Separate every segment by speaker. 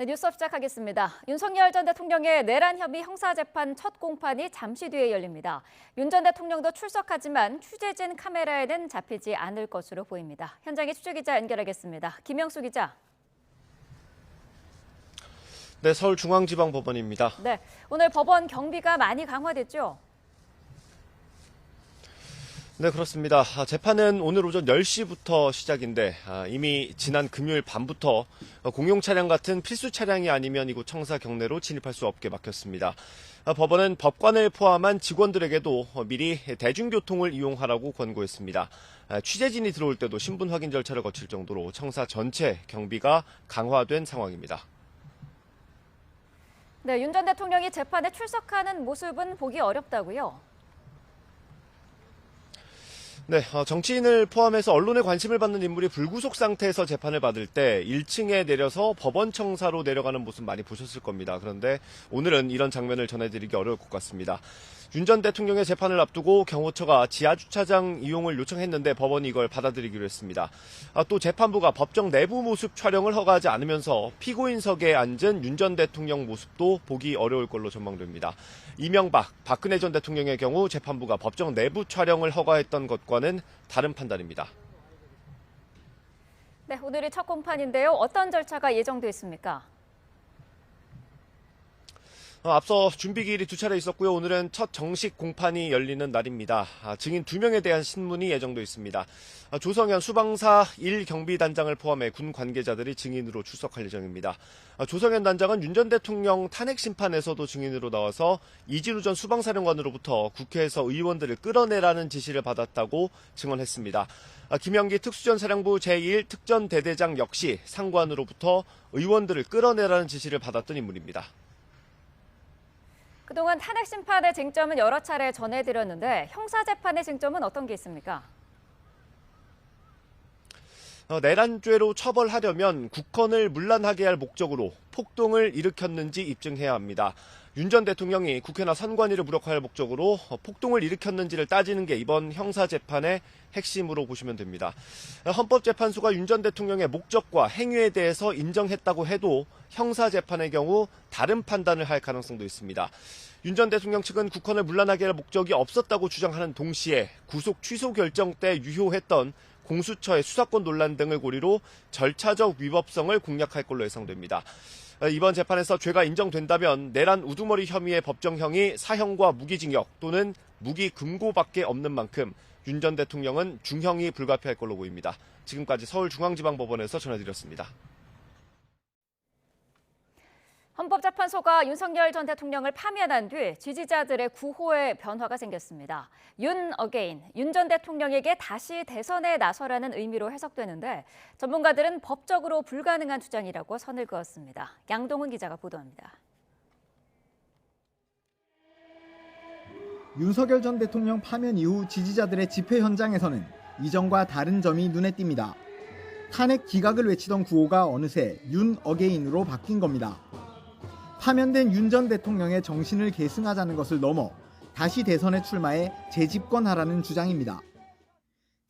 Speaker 1: 네, 뉴스업 시작하겠습니다. 윤석열 전 대통령의 내란 혐의 형사재판 첫 공판이 잠시 뒤에 열립니다. 윤 전 대통령도 출석하지만 취재진 카메라에는 잡히지 않을 것으로 보입니다. 현장에 취재기자 연결하겠습니다. 김영수 기자.
Speaker 2: 네, 서울중앙지방법원입니다.
Speaker 1: 네, 오늘 법원 경비가 많이 강화됐죠?
Speaker 2: 네, 그렇습니다. 재판은 오늘 오전 10시부터 시작인데 이미 지난 금요일 밤부터 공용 차량 같은 필수 차량이 아니면 이곳 청사 경내로 진입할 수 없게 막혔습니다. 법원은 법관을 포함한 직원들에게도 미리 대중교통을 이용하라고 권고했습니다. 취재진이 들어올 때도 신분 확인 절차를 거칠 정도로 청사 전체 경비가 강화된 상황입니다.
Speaker 1: 네, 윤 전 대통령이 재판에 출석하는 모습은 보기 어렵다고요?
Speaker 2: 네, 정치인을 포함해서 언론의 관심을 받는 인물이 불구속 상태에서 재판을 받을 때 1층에 내려서 법원 청사로 내려가는 모습 많이 보셨을 겁니다. 그런데 오늘은 이런 장면을 전해드리기 어려울 것 같습니다. 윤 전 대통령의 재판을 앞두고 경호처가 지하주차장 이용을 요청했는데 법원이 이걸 받아들이기로 했습니다. 또 재판부가 법정 내부 모습 촬영을 허가하지 않으면서 피고인석에 앉은 윤 전 대통령 모습도 보기 어려울 걸로 전망됩니다. 이명박, 박근혜 전 대통령의 경우 재판부가 법정 내부 촬영을 허가했던 것과는 다른 판단입니다.
Speaker 1: 네, 오늘이 첫 공판인데요. 어떤 절차가 예정돼 있습니까?
Speaker 2: 앞서 준비기일이 두 차례 있었고요. 오늘은 첫 정식 공판이 열리는 날입니다. 증인 2명에 대한 신문이 예정돼 있습니다. 조성현 수방사 1경비단장을 포함해 군 관계자들이 증인으로 출석할 예정입니다. 조성현 단장은 윤 전 대통령 탄핵 심판에서도 증인으로 나와서 이진우 전 수방사령관으로부터 국회에서 의원들을 끌어내라는 지시를 받았다고 증언했습니다. 김영기 특수전 사령부 제1특전대대장 역시 상관으로부터 의원들을 끌어내라는 지시를 받았던 인물입니다.
Speaker 1: 그동안 탄핵 심판의 쟁점은 여러 차례 전해드렸는데 형사재판의 쟁점은 어떤 게 있습니까?
Speaker 2: 내란죄로 처벌하려면 국헌을 문란하게 할 목적으로 폭동을 일으켰는지 입증해야 합니다. 윤 전 대통령이 국회나 선관위를 무력화할 목적으로 폭동을 일으켰는지를 따지는 게 이번 형사재판의 핵심으로 보시면 됩니다. 헌법재판소가 윤 전 대통령의 목적과 행위에 대해서 인정했다고 해도 형사재판의 경우 다른 판단을 할 가능성도 있습니다. 윤 전 대통령 측은 국헌을 문란하게 할 목적이 없었다고 주장하는 동시에 구속 취소 결정 때 유효했던 공수처의 수사권 논란 등을 고리로 절차적 위법성을 공략할 걸로 예상됩니다. 이번 재판에서 죄가 인정된다면 내란 우두머리 혐의의 법정형이 사형과 무기징역 또는 무기금고밖에 없는 만큼 윤 전 대통령은 중형이 불가피할 걸로 보입니다. 지금까지 서울중앙지방법원에서 전해드렸습니다.
Speaker 1: 헌법재판소가 윤석열 전 대통령을 파면한 뒤 지지자들의 구호에 변화가 생겼습니다. 윤 어게인, 윤 전 대통령에게 다시 대선에 나서라는 의미로 해석되는데 전문가들은 법적으로 불가능한 주장이라고 선을 그었습니다. 양동훈 기자가 보도합니다.
Speaker 3: 윤석열 전 대통령 파면 이후 지지자들의 집회 현장에서는 이전과 다른 점이 눈에 띕니다. 탄핵 기각을 외치던 구호가 어느새 윤 어게인으로 바뀐 겁니다. 파면된 윤 전 대통령의 정신을 계승하자는 것을 넘어 다시 대선에 출마해 재집권하라는 주장입니다.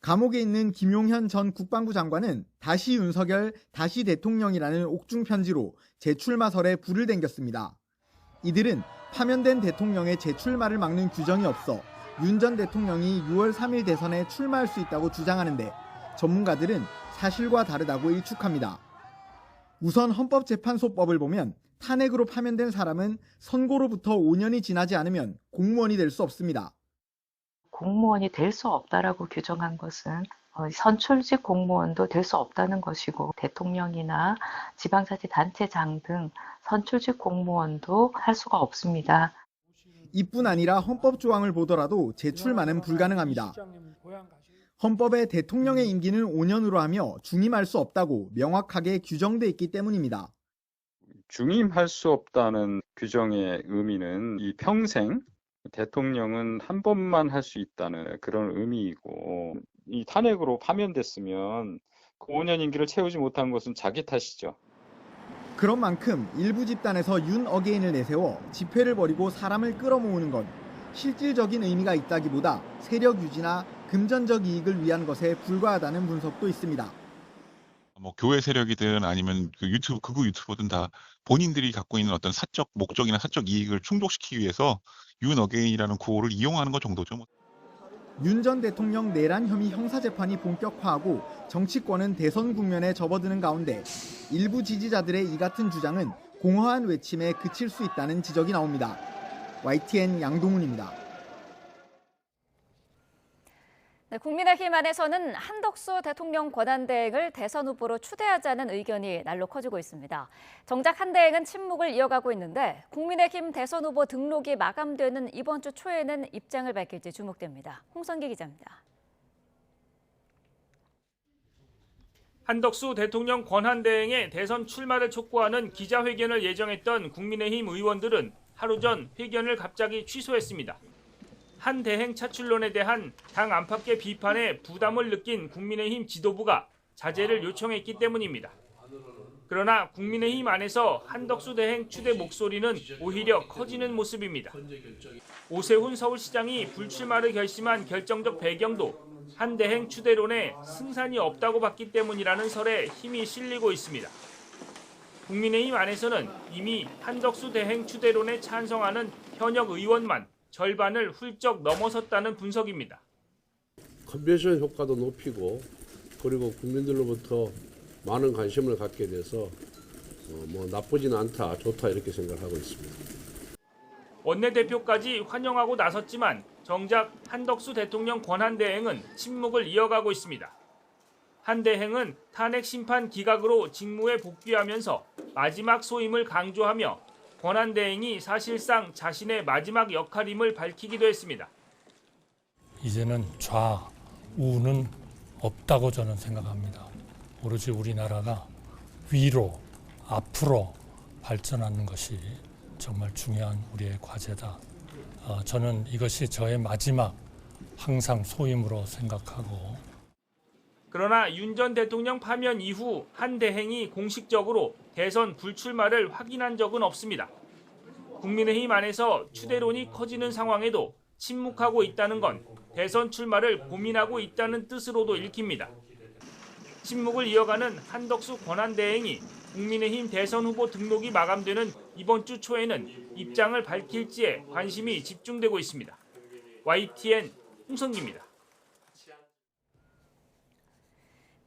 Speaker 3: 감옥에 있는 김용현 전 국방부 장관은 다시 윤석열, 다시 대통령이라는 옥중 편지로 재출마설에 불을 댕겼습니다. 이들은 파면된 대통령의 재출마를 막는 규정이 없어 윤 전 대통령이 6월 3일 대선에 출마할 수 있다고 주장하는데 전문가들은 사실과 다르다고 일축합니다. 우선 헌법재판소법을 보면 탄핵으로 파면된 사람은 선고로부터 5년이 지나지 않으면 공무원이 될 수 없습니다.
Speaker 4: 공무원이 될 수 없다라고 규정한 것은 선출직 공무원도 될 수 없다는 것이고 대통령이나 지방자치단체장 등 선출직 공무원도 할 수가 없습니다.
Speaker 3: 이뿐 아니라 헌법 조항을 보더라도 재출마는 불가능합니다. 헌법에 대통령의 임기는 5년으로 하며 중임할 수 없다고 명확하게 규정돼 있기 때문입니다.
Speaker 5: 중임할 수 없다는 규정의 의미는 이 평생 대통령은 한 번만 할 수 있다는 그런 의미이고 이 탄핵으로 파면됐으면 그 5년 임기를 채우지 못한 것은 자기 탓이죠.
Speaker 3: 그런 만큼 일부 집단에서 윤 어게인을 내세워 집회를 벌이고 사람을 끌어모으는 건 실질적인 의미가 있다기보다 세력 유지나 금전적 이익을 위한 것에 불과하다는 분석도 있습니다.
Speaker 6: 뭐 교회 세력이든 아니면 그 극우 유튜버든 다 본인들이 갖고 있는 어떤 사적 목적이나 사적 이익을 충족시키기 위해서 윤 어게인이라는 구호를 이용하는 것 정도죠.
Speaker 3: 윤 전 대통령 내란 혐의 형사재판이 본격화하고 정치권은 대선 국면에 접어드는 가운데 일부 지지자들의 이 같은 주장은 공허한 외침에 그칠 수 있다는 지적이 나옵니다. YTN 양동훈입니다.
Speaker 1: 네, 국민의힘 안에서는 한덕수 대통령 권한대행을 대선 후보로 추대하자는 의견이 날로 커지고 있습니다. 정작 한 대행은 침묵을 이어가고 있는데 국민의힘 대선 후보 등록이 마감되는 이번 주 초에는 입장을 밝힐지 주목됩니다. 홍성기 기자입니다.
Speaker 7: 한덕수 대통령 권한대행의 대선 출마를 촉구하는 기자회견을 예정했던 국민의힘 의원들은 하루 전 회견을 갑자기 취소했습니다. 한 대행 차출론에 대한 당 안팎의 비판에 부담을 느낀 국민의힘 지도부가 자제를 요청했기 때문입니다. 그러나 국민의힘 안에서 한덕수 대행 추대 목소리는 오히려 커지는 모습입니다. 오세훈 서울시장이 불출마를 결심한 결정적 배경도 한 대행 추대론에 승산이 없다고 봤기 때문이라는 설에 힘이 실리고 있습니다. 국민의힘 안에서는 이미 한덕수 대행 추대론에 찬성하는 현역 의원만 절반을 훌쩍 넘어섰다는 분석입니다.
Speaker 8: 컨벤션 효과도 높이고 그리고 국민들로부터 많은 관심을 갖게 돼서 뭐 나쁘진 않다, 좋다 이렇게 생각하고 있습니다.
Speaker 7: 원내대표까지 환영하고 나섰지만 정작 한덕수 대통령 권한대행은 침묵을 이어가고 있습니다. 한 대행은 탄핵 심판 기각으로 직무에 복귀하면서 마지막 소임을 강조하며 권한대행이 사실상 자신의 마지막 역할임을 밝히기도 했습니다.
Speaker 9: 이제는 좌우는 없다고 저는 생각합니다. 오로지 우리나라가 위로, 앞으로 발전하는 것이 정말 중요한 우리의 과제다. 저는 이것이 저의 마지막 항상 소임으로 생각하고.
Speaker 7: 그러나 윤 전 대통령 파면 이후 한 대행이 공식적으로 대선 불출마를 확인한 적은 없습니다. 국민의힘 안에서 추대론이 커지는 상황에도 침묵하고 있다는 건 대선 출마를 고민하고 있다는 뜻으로도 읽힙니다. 침묵을 이어가는 한덕수 권한대행이 국민의힘 대선 후보 등록이 마감되는 이번 주 초에는 입장을 밝힐지에 관심이 집중되고 있습니다. YTN 홍성기입니다.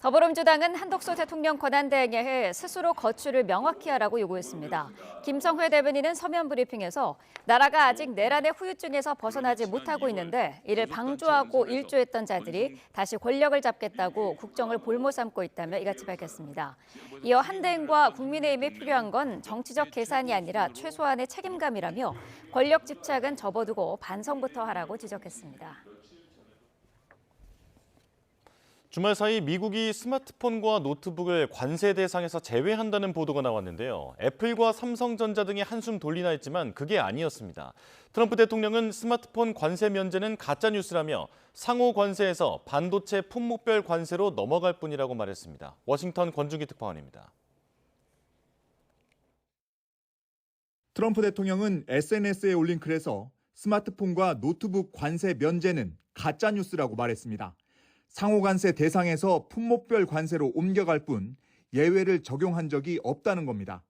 Speaker 1: 더불어민주당은 한덕수 대통령 권한대행에 스스로 거취를 명확히 하라고 요구했습니다. 김성회 대변인은 서면 브리핑에서 나라가 아직 내란의 후유증에서 벗어나지 못하고 있는데 이를 방조하고 일조했던 자들이 다시 권력을 잡겠다고 국정을 볼모 삼고 있다며 이같이 밝혔습니다. 이어 한 대행과 국민의힘에 필요한 건 정치적 계산이 아니라 최소한의 책임감이라며 권력 집착은 접어두고 반성부터 하라고 지적했습니다.
Speaker 10: 주말 사이 미국이 스마트폰과 노트북을 관세 대상에서 제외한다는 보도가 나왔는데요. 애플과 삼성전자 등이 한숨 돌리나 했지만 그게 아니었습니다. 트럼프 대통령은 스마트폰 관세 면제는 가짜뉴스라며 상호 관세에서 반도체 품목별 관세로 넘어갈 뿐이라고 말했습니다. 워싱턴 권준기 특파원입니다.
Speaker 3: 트럼프 대통령은 SNS에 올린 글에서 스마트폰과 노트북 관세 면제는 가짜뉴스라고 말했습니다. 상호관세 대상에서 품목별 관세로 옮겨갈 뿐 예외를 적용한 적이 없다는 겁니다.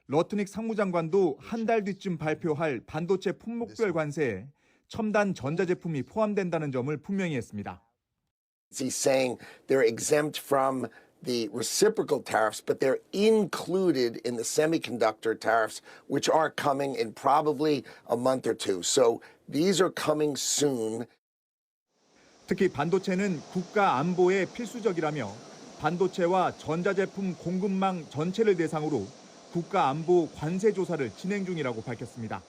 Speaker 3: 러트닉 상무장관도 한 달 뒤쯤 발표할 반도체 품목별 관세에 첨단 전자제품이 포함된다는 점을 분명히 했습니다.
Speaker 11: He's saying they're exempt from the reciprocal tariffs, but they're included in the semiconductor tariffs, which are coming in probably a month or two. So these are coming soon.
Speaker 3: 특히 반도체는 국가 안보에 필수적이라며 반도체와 전자제품 공급망 전체를 대상으로 국가 안보 관세 조사를 진행 중이라고 밝혔습니다.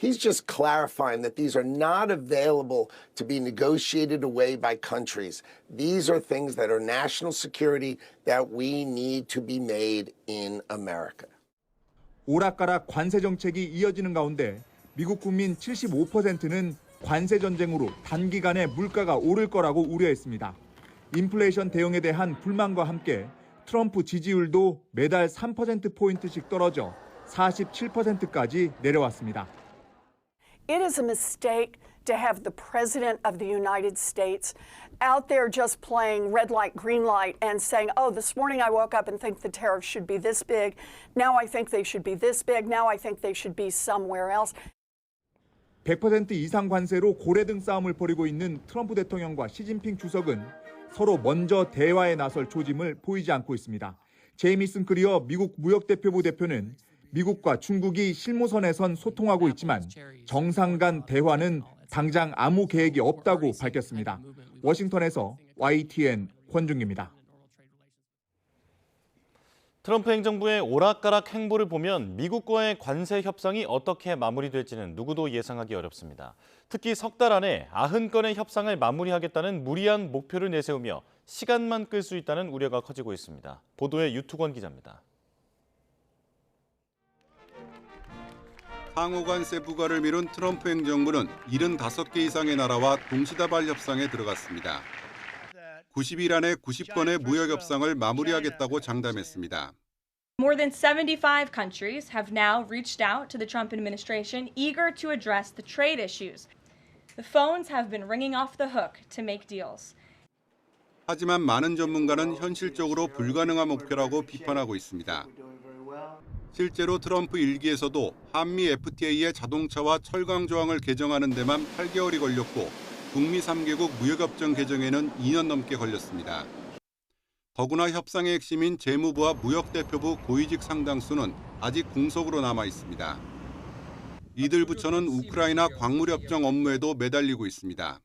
Speaker 11: He's just clarifying that these are not available to be negotiated away by countries. These are things that are national security that we need to be made in America.
Speaker 3: 오락가락 관세 정책이 이어지는 가운데 미국 국민 75%는 관세 전쟁으로 단기간에 물가가 오를 거라고 우려했습니다. 인플레이션 대응에 대한 불만과 함께 트럼프 지지율도 매달 3%포인트씩 떨어져 47%까지 내려왔습니다.
Speaker 12: It is a mistake to have the President of the United States out there just playing red light, green light and saying, oh, this morning I woke up and think the tariffs should be this big. Now I think they should be this big. Now I think they should be somewhere else.
Speaker 13: 100% 이상 관세로 고래등 싸움을 벌이고 있는 트럼프 대통령과 시진핑 주석은 서로 먼저 대화에 나설 조짐을 보이지 않고 있습니다. 제이미슨 크리어 미국 무역대표부 대표는 미국과 중국이 실무선에선 소통하고 있지만 정상 간 대화는 당장 아무 계획이 없다고 밝혔습니다. 워싱턴에서 YTN 권중기입니다.
Speaker 10: 트럼프 행정부의 오락가락 행보를 보면 미국과의 관세 협상이 어떻게 마무리될지는 누구도 예상하기 어렵습니다. 특히 석 달 안에 90건의 협상을 마무리하겠다는 무리한 목표를 내세우며 시간만 끌 수 있다는 우려가 커지고 있습니다. 보도에 유투권 기자입니다.
Speaker 14: 상호관세 부과를 미룬 트럼프 행정부는 75개 이상의 나라와 동시다발 협상에 들어갔습니다. 90일 안에 90건의 무역 협상을 마무리하겠다고 장담했습니다.
Speaker 15: More than 75 countries have now reached out to the Trump administration, eager to address the trade issues. The phones have been ringing off the hook to make deals.
Speaker 14: 하지만 많은 전문가는 현실적으로 불가능한 목표라고 비판하고 있습니다. 실제로 트럼프 일기에서도 한미 FTA의 자동차와 철강 조항을 개정하는 데만 8개월이 걸렸고 북미 3개국 무역협정 개정에는 2년 넘게 걸렸습니다. 더구나 협상의 핵심인 재무부와 무역대표부 고위직 상당수는 아직 공석으로 남아 있습니다. 이들 부처는 우크라이나 광물협정 업무에도 매달리고 있습니다.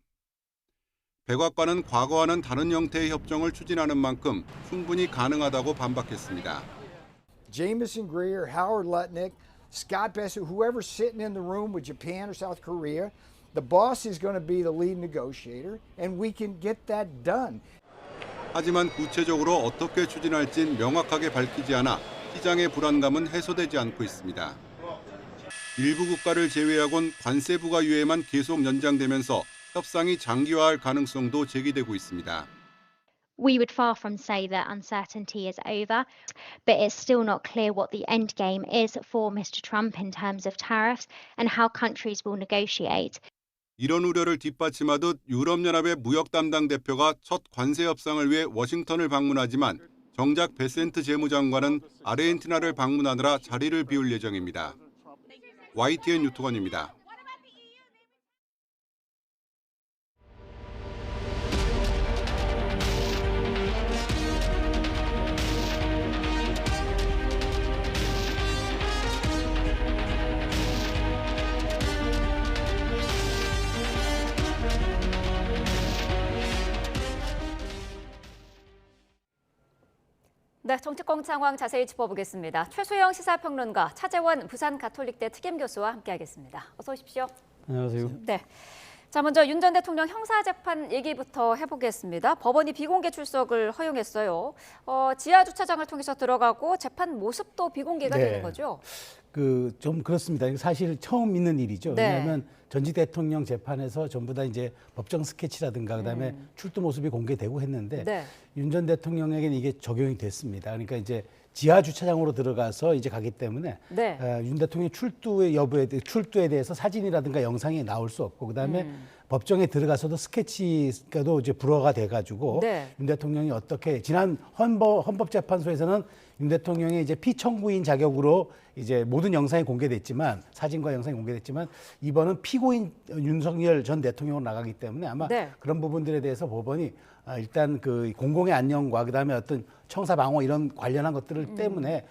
Speaker 14: 백악관은 과거와는 다른 형태의 협정을 추진하는 만큼 충분히 가능하다고 반박했습니다.
Speaker 16: Jameson Greer, Howard Lutnick, Scott Bessent, whoever's sitting in the room with Japan or South Korea, the boss is going to be the lead negotiator, and we can get that done.
Speaker 14: 하지만 구체적으로 어떻게 추진할진 명확하게 밝히지 않아 시장의 불안감은 해소되지 않고 있습니다. 일부 국가를 제외하곤 관세 부과 유예만 계속 연장되면서 협상이 장기화할 가능성도 제기되고 있습니다.
Speaker 17: We would far from say that uncertainty is over, but it's still not clear what the end game is for Mr. Trump in terms of tariffs and how countries will negotiate.
Speaker 14: 이런 우려를 뒷받침하듯 유럽연합의 무역 담당 대표가 첫 관세 협상을 위해 워싱턴을 방문하지만 정작 베센트 재무장관은 아르헨티나를 방문하느라 자리를 비울 예정입니다. YTN 유튜건입니다.
Speaker 1: 네, 정치권 상황 자세히 짚어보겠습니다. 최수영 시사평론가, 차재원 부산가톨릭대 특임교수와 함께하겠습니다. 어서 오십시오.
Speaker 18: 안녕하세요.
Speaker 1: 네. 자, 먼저 윤 전 대통령 형사재판 얘기부터 해보겠습니다. 법원이 비공개 출석을 허용했어요. 지하 주차장을 통해서 들어가고 재판 모습도 비공개가 되는 거죠?
Speaker 18: 좀 그렇습니다. 사실 처음 있는 일이죠.
Speaker 1: 네.
Speaker 18: 왜냐하면 전직 대통령 재판에서 전부 다 이제 법정 스케치라든가 그다음에 출두 모습이 공개되고 했는데
Speaker 1: 네.
Speaker 18: 윤 전 대통령에게는 이게 적용이 됐습니다. 그러니까 이제 지하 주차장으로 들어가서 이제 가기 때문에
Speaker 1: 네.
Speaker 18: 윤 대통령의 출두에 대해서 사진이라든가 영상이 나올 수 없고 그다음에 법정에 들어가서도 스케치가도 이제 불허가 돼가지고
Speaker 1: 네.
Speaker 18: 윤 대통령이 어떻게 지난 헌법재판소에서는 윤 대통령이 이제 피청구인 자격으로 이제 모든 영상이 공개됐지만 사진과 영상이 공개됐지만 이번은 피고인 윤석열 전 대통령으로 나가기 때문에 아마
Speaker 1: 네.
Speaker 18: 그런 부분들에 대해서 법원이 일단 그 공공의 안녕과 그다음에 어떤 청사 방어 이런 관련한 것들을 때문에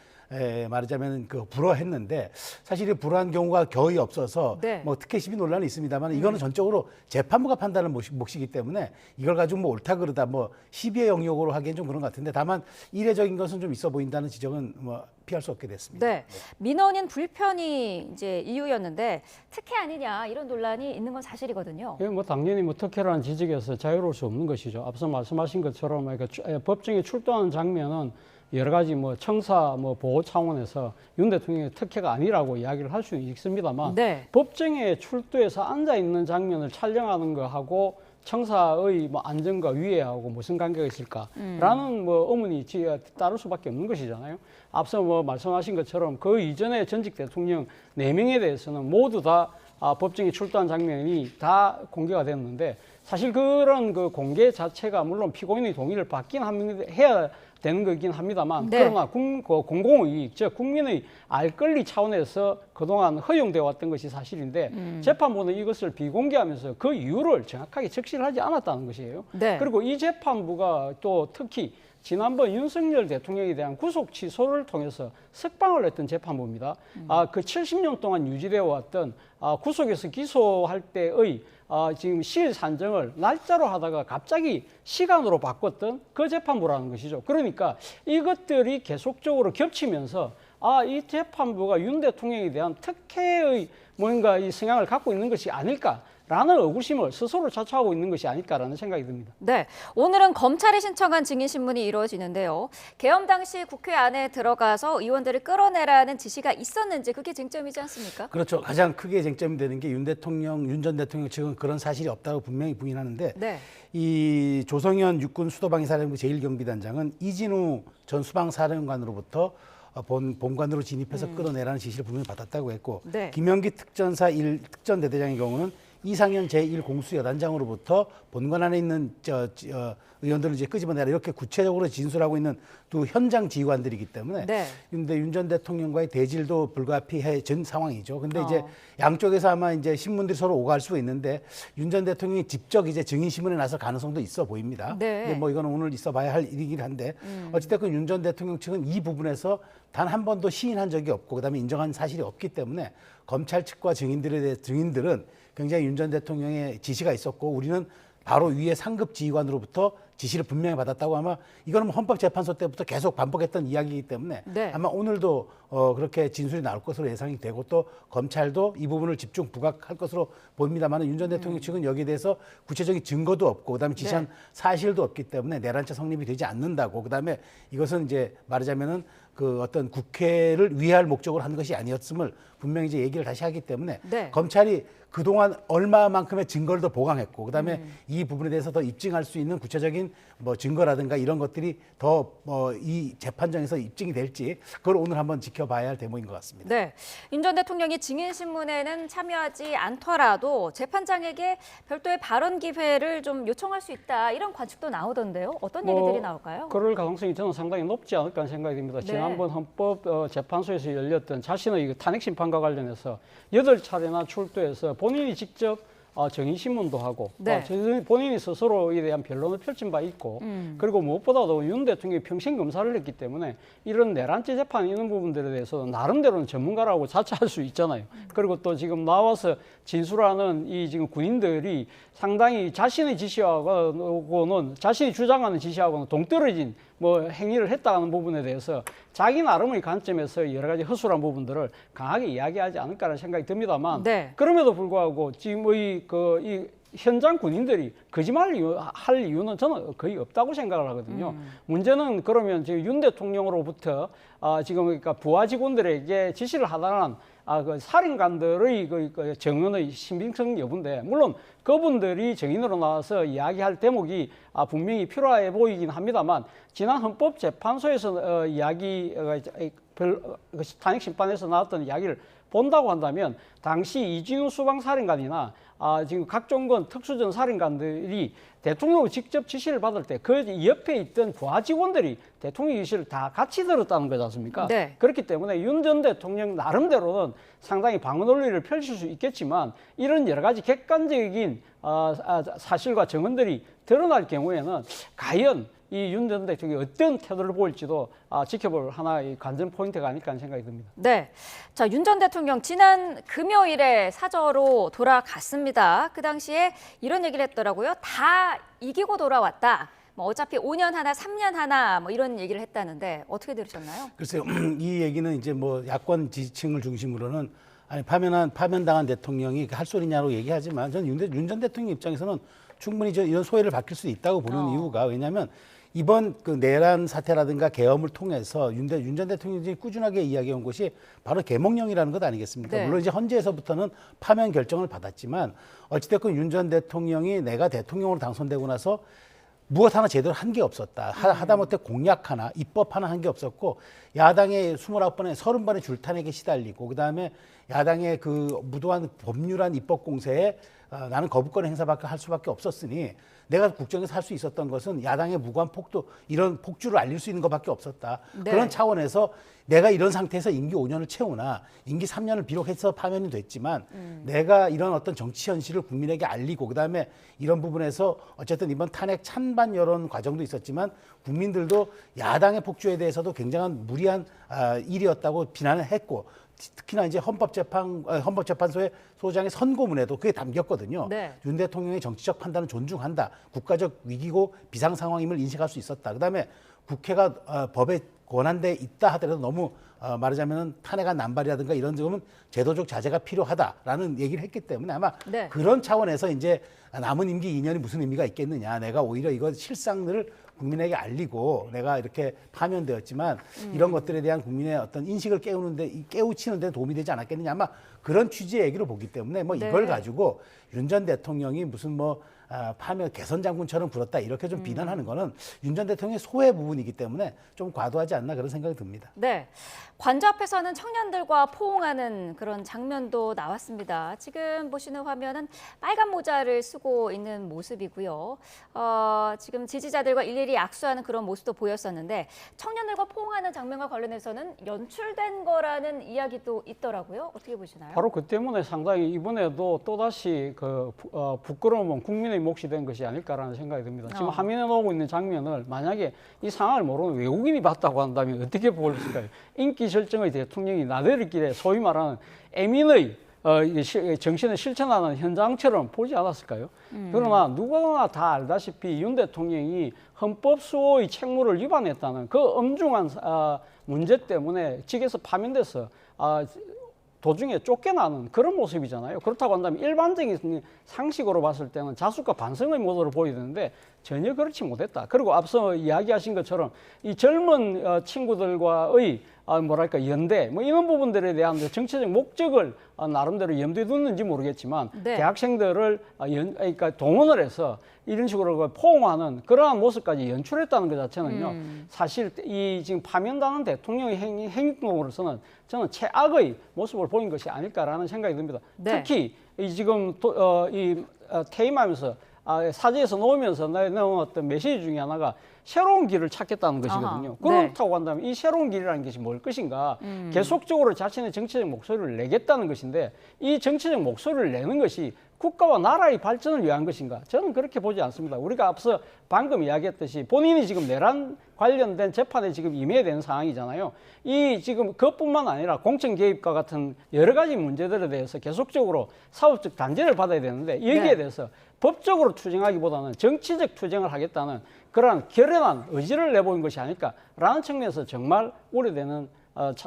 Speaker 18: 말하자면 그 불허했는데 사실 이 불허한 경우가 거의 없어서
Speaker 1: 네.
Speaker 18: 뭐 특혜 시비 논란이 있습니다만 이거는 전적으로 재판부가 판단을 몫이기 때문에 이걸 가지고 뭐 옳다 그르다 뭐 시비의 영역으로 하기엔 좀 그런 것 같은데 다만 이례적인 것은 좀 있어 보인다는 지적은 뭐 피할 수 없게 됐습니다.
Speaker 1: 네. 민원인 불편이 이제 이유였는데 특혜 아니냐 이런 논란이 있는 건 사실이거든요.
Speaker 19: 예, 뭐 당연히 뭐 특혜라는 지적에서 자유로울 수 없는 것이죠. 앞서 말씀하신 것처럼 그러니까 법정에 출두하는 장면은 여러 가지 뭐 청사 뭐 보호 차원에서 윤 대통령의 특혜가 아니라고 이야기를 할 수 있습니다만
Speaker 1: 네.
Speaker 19: 법정에 출두해서 앉아 있는 장면을 촬영하는 거하고 청사의 뭐 안전과 위해하고 무슨 관계가 있을까라는 뭐 의문이 따를 수밖에 없는 것이잖아요. 앞서 뭐 말씀하신 것처럼 그 이전에 전직 대통령 4명에 대해서는 모두 다 법정에 출두한 장면이 다 공개가 됐는데 사실 그런 그 공개 자체가 물론 피고인의 동의를 받긴 해야 되는 거긴 합니다만
Speaker 1: 네.
Speaker 19: 그러나 공공이익, 즉 국민의 알 권리 차원에서 그동안 허용되어 왔던 것이 사실인데 재판부는 이것을 비공개하면서 그 이유를 정확하게 적시를 하지 않았다는 것이에요.
Speaker 1: 네.
Speaker 19: 그리고 이 재판부가 또 특히 지난번 윤석열 대통령에 대한 구속 취소를 통해서 석방을 했던 재판부입니다. 그 70년 동안 유지되어 왔던 구속에서 기소할 때의 지금 시일 산정을 날짜로 하다가 갑자기 시간으로 바꿨던 그 재판부라는 것이죠. 그러니까 이것들이 계속적으로 겹치면서 이 재판부가 윤 대통령에 대한 특혜의 뭔가 이 성향을 갖고 있는 것이 아닐까라는 의구심을 스스로 자초하고 있는 것이 아닐까라는 생각이 듭니다.
Speaker 1: 네, 오늘은 검찰이 신청한 증인신문이 이루어지는데요. 계엄 당시 국회 안에 들어가서 의원들을 끌어내라는 지시가 있었는지 그게 쟁점이지 않습니까?
Speaker 18: 그렇죠. 가장 크게 쟁점이 되는 게 윤 전 대통령 측은 그런 사실이 없다고 분명히 부인하는데
Speaker 1: 네.
Speaker 18: 이 조성현 육군 수도방위사령부 제1경비단장은 이진우 전 수방사령관으로부터 본관으로 진입해서 끌어내라는 지시를 분명히 받았다고 했고
Speaker 1: 네.
Speaker 18: 김영기 특전사 1 특전대대장의 경우는 이상현 제1공수여단장으로부터 본관 안에 있는 의원들을 이제 끄집어내라 이렇게 구체적으로 진술하고 있는 두 현장 지휘관들이기 때문에
Speaker 1: 네.
Speaker 18: 근데 윤 전 대통령과의 대질도 불가피해진 상황이죠. 근데 이제 양쪽에서 아마 이제 신문들이 서로 오갈 수 있는데 윤 전 대통령이 직접 이제 증인 신문에 나설 가능성도 있어 보입니다.
Speaker 1: 네.
Speaker 18: 근데 뭐 이거는 오늘 있어봐야 할 일이긴 한데 어찌됐건 윤 전 대통령 측은 이 부분에서 단 한 번도 시인한 적이 없고 그다음에 인정한 사실이 없기 때문에 검찰 측과 증인들은 굉장히 윤 전 대통령의 지시가 있었고 우리는 바로 위에 상급 지휘관으로부터 지시를 분명히 받았다고 아마 이거는 헌법재판소 때부터 계속 반복했던 이야기이기 때문에
Speaker 1: 네.
Speaker 18: 아마 오늘도 그렇게 진술이 나올 것으로 예상이 되고 또 검찰도 이 부분을 집중 부각할 것으로 보입니다만 윤 전 대통령 측은 여기에 대해서 구체적인 증거도 없고 그다음에 지시한 사실도 없기 때문에 내란죄 성립이 되지 않는다고 그다음에 이것은 이제 말하자면은 그 어떤 국회를 위할 목적으로 한 것이 아니었음을 분명히 이제 얘기를 다시 하기 때문에
Speaker 1: 네.
Speaker 18: 검찰이 그동안 얼마만큼의 증거를 더 보강했고 그다음에 이 부분에 대해서 더 입증할 수 있는 구체적인 뭐 증거라든가 이런 것들이 더 이 재판정에서 입증이 될지 그걸 오늘 한번 지켜봐야 할 대목인 것 같습니다.
Speaker 1: 네, 윤 전 대통령이 증인신문에는 참여하지 않더라도 재판장에게 별도의 발언 기회를 좀 요청할 수 있다 이런 관측도 나오던데요. 어떤 얘기들이 나올까요?
Speaker 19: 그럴 가능성이 저는 상당히 높지 않을까 하는 생각이 듭니다.
Speaker 1: 네.
Speaker 19: 지난번 헌법재판소에서 열렸던 자신의 탄핵 심판과 관련해서 8차례나 출두해서 본인이 직접 증인신문도 하고
Speaker 1: 네.
Speaker 19: 본인이 스스로에 대한 변론을 펼친 바 있고 그리고 무엇보다도 윤 대통령이 평생 검사를 했기 때문에 이런 내란죄 재판 이런 부분들에 대해서 나름대로는 전문가라고 자처할 수 있잖아요. 그리고 또 지금 나와서 진술하는 이 지금 군인들이 상당히 자신의 지시하고는 자신이 주장하는 지시하고는 동떨어진 뭐 행위를 했다는 부분에 대해서 자기 나름의 관점에서 여러 가지 허술한 부분들을 강하게 이야기하지 않을까라는 생각이 듭니다만
Speaker 1: 네.
Speaker 19: 그럼에도 불구하고 지금의 이 현장 군인들이 거짓말을 할 이유는 저는 거의 없다고 생각을 하거든요. 문제는 그러면 지금 윤 대통령으로부터 지금 그러니까 부하 직원들에게 지시를 하다는 그 살인관들의 그 증언의 신빙성 여부인데 물론 그분들이 증인으로 나와서 이야기할 대목이 분명히 필요해 보이긴 합니다만 지난 헌법재판소에서 탄핵 심판에서 나왔던 이야기를 본다고 한다면 당시 이진우 수방살인관이나 지금 각종건 특수전 살인관들이 대통령으로 직접 지시를 받을 때 그 옆에 있던 부하 직원들이 대통령 지시를 다 같이 들었다는 거지 않습니까?
Speaker 1: 네.
Speaker 19: 그렇기 때문에 윤 전 대통령 나름대로는 상당히 방어 논리를 펼칠 수 있겠지만 이런 여러 가지 객관적인 사실과 증언들이 드러날 경우에는 과연 이 윤 전 대통령이 어떤 태도를 보일지도 지켜볼 하나의 관전 포인트가 아닐까 하는 생각이 듭니다.
Speaker 1: 네, 자, 윤 전 대통령 지난 금요일에 사저로 돌아갔습니다. 그 당시에 이런 얘기를 했더라고요. 다 이기고 돌아왔다. 뭐 어차피 5년 하나, 3년 하나 뭐 이런 얘기를 했다는데 어떻게 들으셨나요?
Speaker 18: 글쎄요, 이 얘기는 이제 뭐 야권 지지층을 중심으로는 아니 파면당한 대통령이 할 소리냐고 얘기하지만 저는 윤 전 대통령 입장에서는 충분히 이런 소회를 받을 수 있다고 보는 이유가 왜냐하면 이번 그 내란 사태라든가 계엄을 통해서 윤 전 대통령이 꾸준하게 이야기해온 것이 바로 계몽령이라는 것 아니겠습니까?
Speaker 1: 네.
Speaker 18: 물론 이제 헌재에서부터는 파면 결정을 받았지만 어찌됐건 윤 전 대통령이 내가 대통령으로 당선되고 나서 무엇 하나 제대로 한 게 없었다. 하다못해 공약 하나, 입법 하나 한 게 없었고 야당의 29번에 30번의 줄탄에게 시달리고 그다음에 야당의 그 무도한 법률안 입법 공세에 나는 거부권 행사밖에 할 수밖에 없었으니 내가 국정에서 할 수 있었던 것은 야당의 무고한 폭도 이런 폭주를 알릴 수 있는 것밖에 없었다.
Speaker 1: 네.
Speaker 18: 그런 차원에서 내가 이런 상태에서 임기 5년을 채우나 임기 3년을 비록해서 파면이 됐지만 내가 이런 어떤 정치 현실을 국민에게 알리고 그다음에 이런 부분에서 어쨌든 이번 탄핵 찬반 여론 과정도 있었지만 국민들도 야당의 폭주에 대해서도 굉장한 무리한 일이었다고 비난을 했고 특히나 이제 헌법재판소의 소장의 선고문에도 그게 담겼거든요.
Speaker 1: 네.
Speaker 18: 윤 대통령의 정치적 판단을 존중한다. 국가적 위기고 비상 상황임을 인식할 수 있었다. 그다음에 국회가 법에 권한대에 있다 하더라도 너무 말하자면 탄핵안 남발이라든가 이런 점은 제도적 자제가 필요하다라는 얘기를 했기 때문에 아마
Speaker 1: 네.
Speaker 18: 그런 차원에서 이제 남은 임기 2년이 무슨 의미가 있겠느냐. 내가 오히려 이거 실상들을 국민에게 알리고 내가 이렇게 파면되었지만 이런 것들에 대한 국민의 어떤 인식을 깨우치는 데 도움이 되지 않았겠느냐. 아마 그런 취지의 얘기로 보기 때문에 뭐 이걸
Speaker 1: 네.
Speaker 18: 가지고 윤 전 대통령이 무슨 뭐 파면 개선 장군처럼 굴었다 이렇게 좀 비난하는 거는 윤 전 대통령의 소외 부분이기 때문에 좀 과도하지 않나 그런 생각이 듭니다.
Speaker 1: 네, 관저 앞에서는 청년들과 포옹하는 그런 장면도 나왔습니다. 지금 보시는 화면은 빨간 모자를 쓰고 있는 모습이고요. 지금 지지자들과 일일이 악수하는 그런 모습도 보였었는데 청년들과 포옹하는 장면과 관련해서는 연출된 거라는 이야기도 있더라고요. 어떻게 보시나요?
Speaker 19: 바로 그 때문에 상당히 이번에도 또다시 그 부끄러움은 국민의 몫이 된 것이 아닐까라는 생각이 듭니다. 지금 화면에 나오고 있는 장면을 만약에 이 상황을 모르는 외국인이 봤다고 한다면 어떻게 볼까요? 인기 절정의 대통령이 나들이길에 소위 말하는 애민의 정신을 실천하는 현장처럼 보지 않았을까요? 그러나 누구나 다 알다시피 윤 대통령이 헌법 수호의 책무를 위반했다는 그 엄중한 문제 때문에 직에서 파면돼서 도중에 쫓겨나는 그런 모습이잖아요. 그렇다고 한다면 일반적인 상식으로 봤을 때는 자숙과 반성의 모습을 보여야 되는데 전혀 그렇지 못했다. 그리고 앞서 이야기하신 것처럼 이 젊은 친구들과의 뭐랄까 연대 뭐 이런 부분들에 대한 정치적 목적을 나름대로 염두에 뒀는지 모르겠지만
Speaker 1: 네.
Speaker 19: 대학생들을 그러니까 동원을 해서 이런 식으로 포옹하는 그러한 모습까지 연출했다는 것 자체는요. 사실 이 지금 파면당한 대통령의 행동으로서는 저는 최악의 모습을 보인 것이 아닐까라는 생각이 듭니다.
Speaker 1: 네.
Speaker 19: 특히 이 지금 퇴임하면서 사지에서 놓으면서 내놓은 어떤 메시지 중에 하나가 새로운 길을 찾겠다는 것이거든요. 그렇다고 한다면 이 새로운 길이라는 것이 뭘 것인가? 계속적으로 자신의 정치적 목소리를 내겠다는 것인데 이 정치적 목소리를 내는 것이 국가와 나라의 발전을 위한 것인가? 저는 그렇게 보지 않습니다. 우리가 앞서 방금 이야기했듯이 본인이 지금 내란 관련된 재판에 지금 임해야 되는 상황이잖아요. 이 지금 그것뿐만 아니라 공천 개입과 같은 여러 가지 문제들에 대해서 계속적으로 사법적 단죄를 받아야 되는데 여기에 대해서 법적으로 투쟁하기보다는 정치적 투쟁을 하겠다는 그러한 결연한 의지를 내보인 것이 아닐까라는 측면에서 정말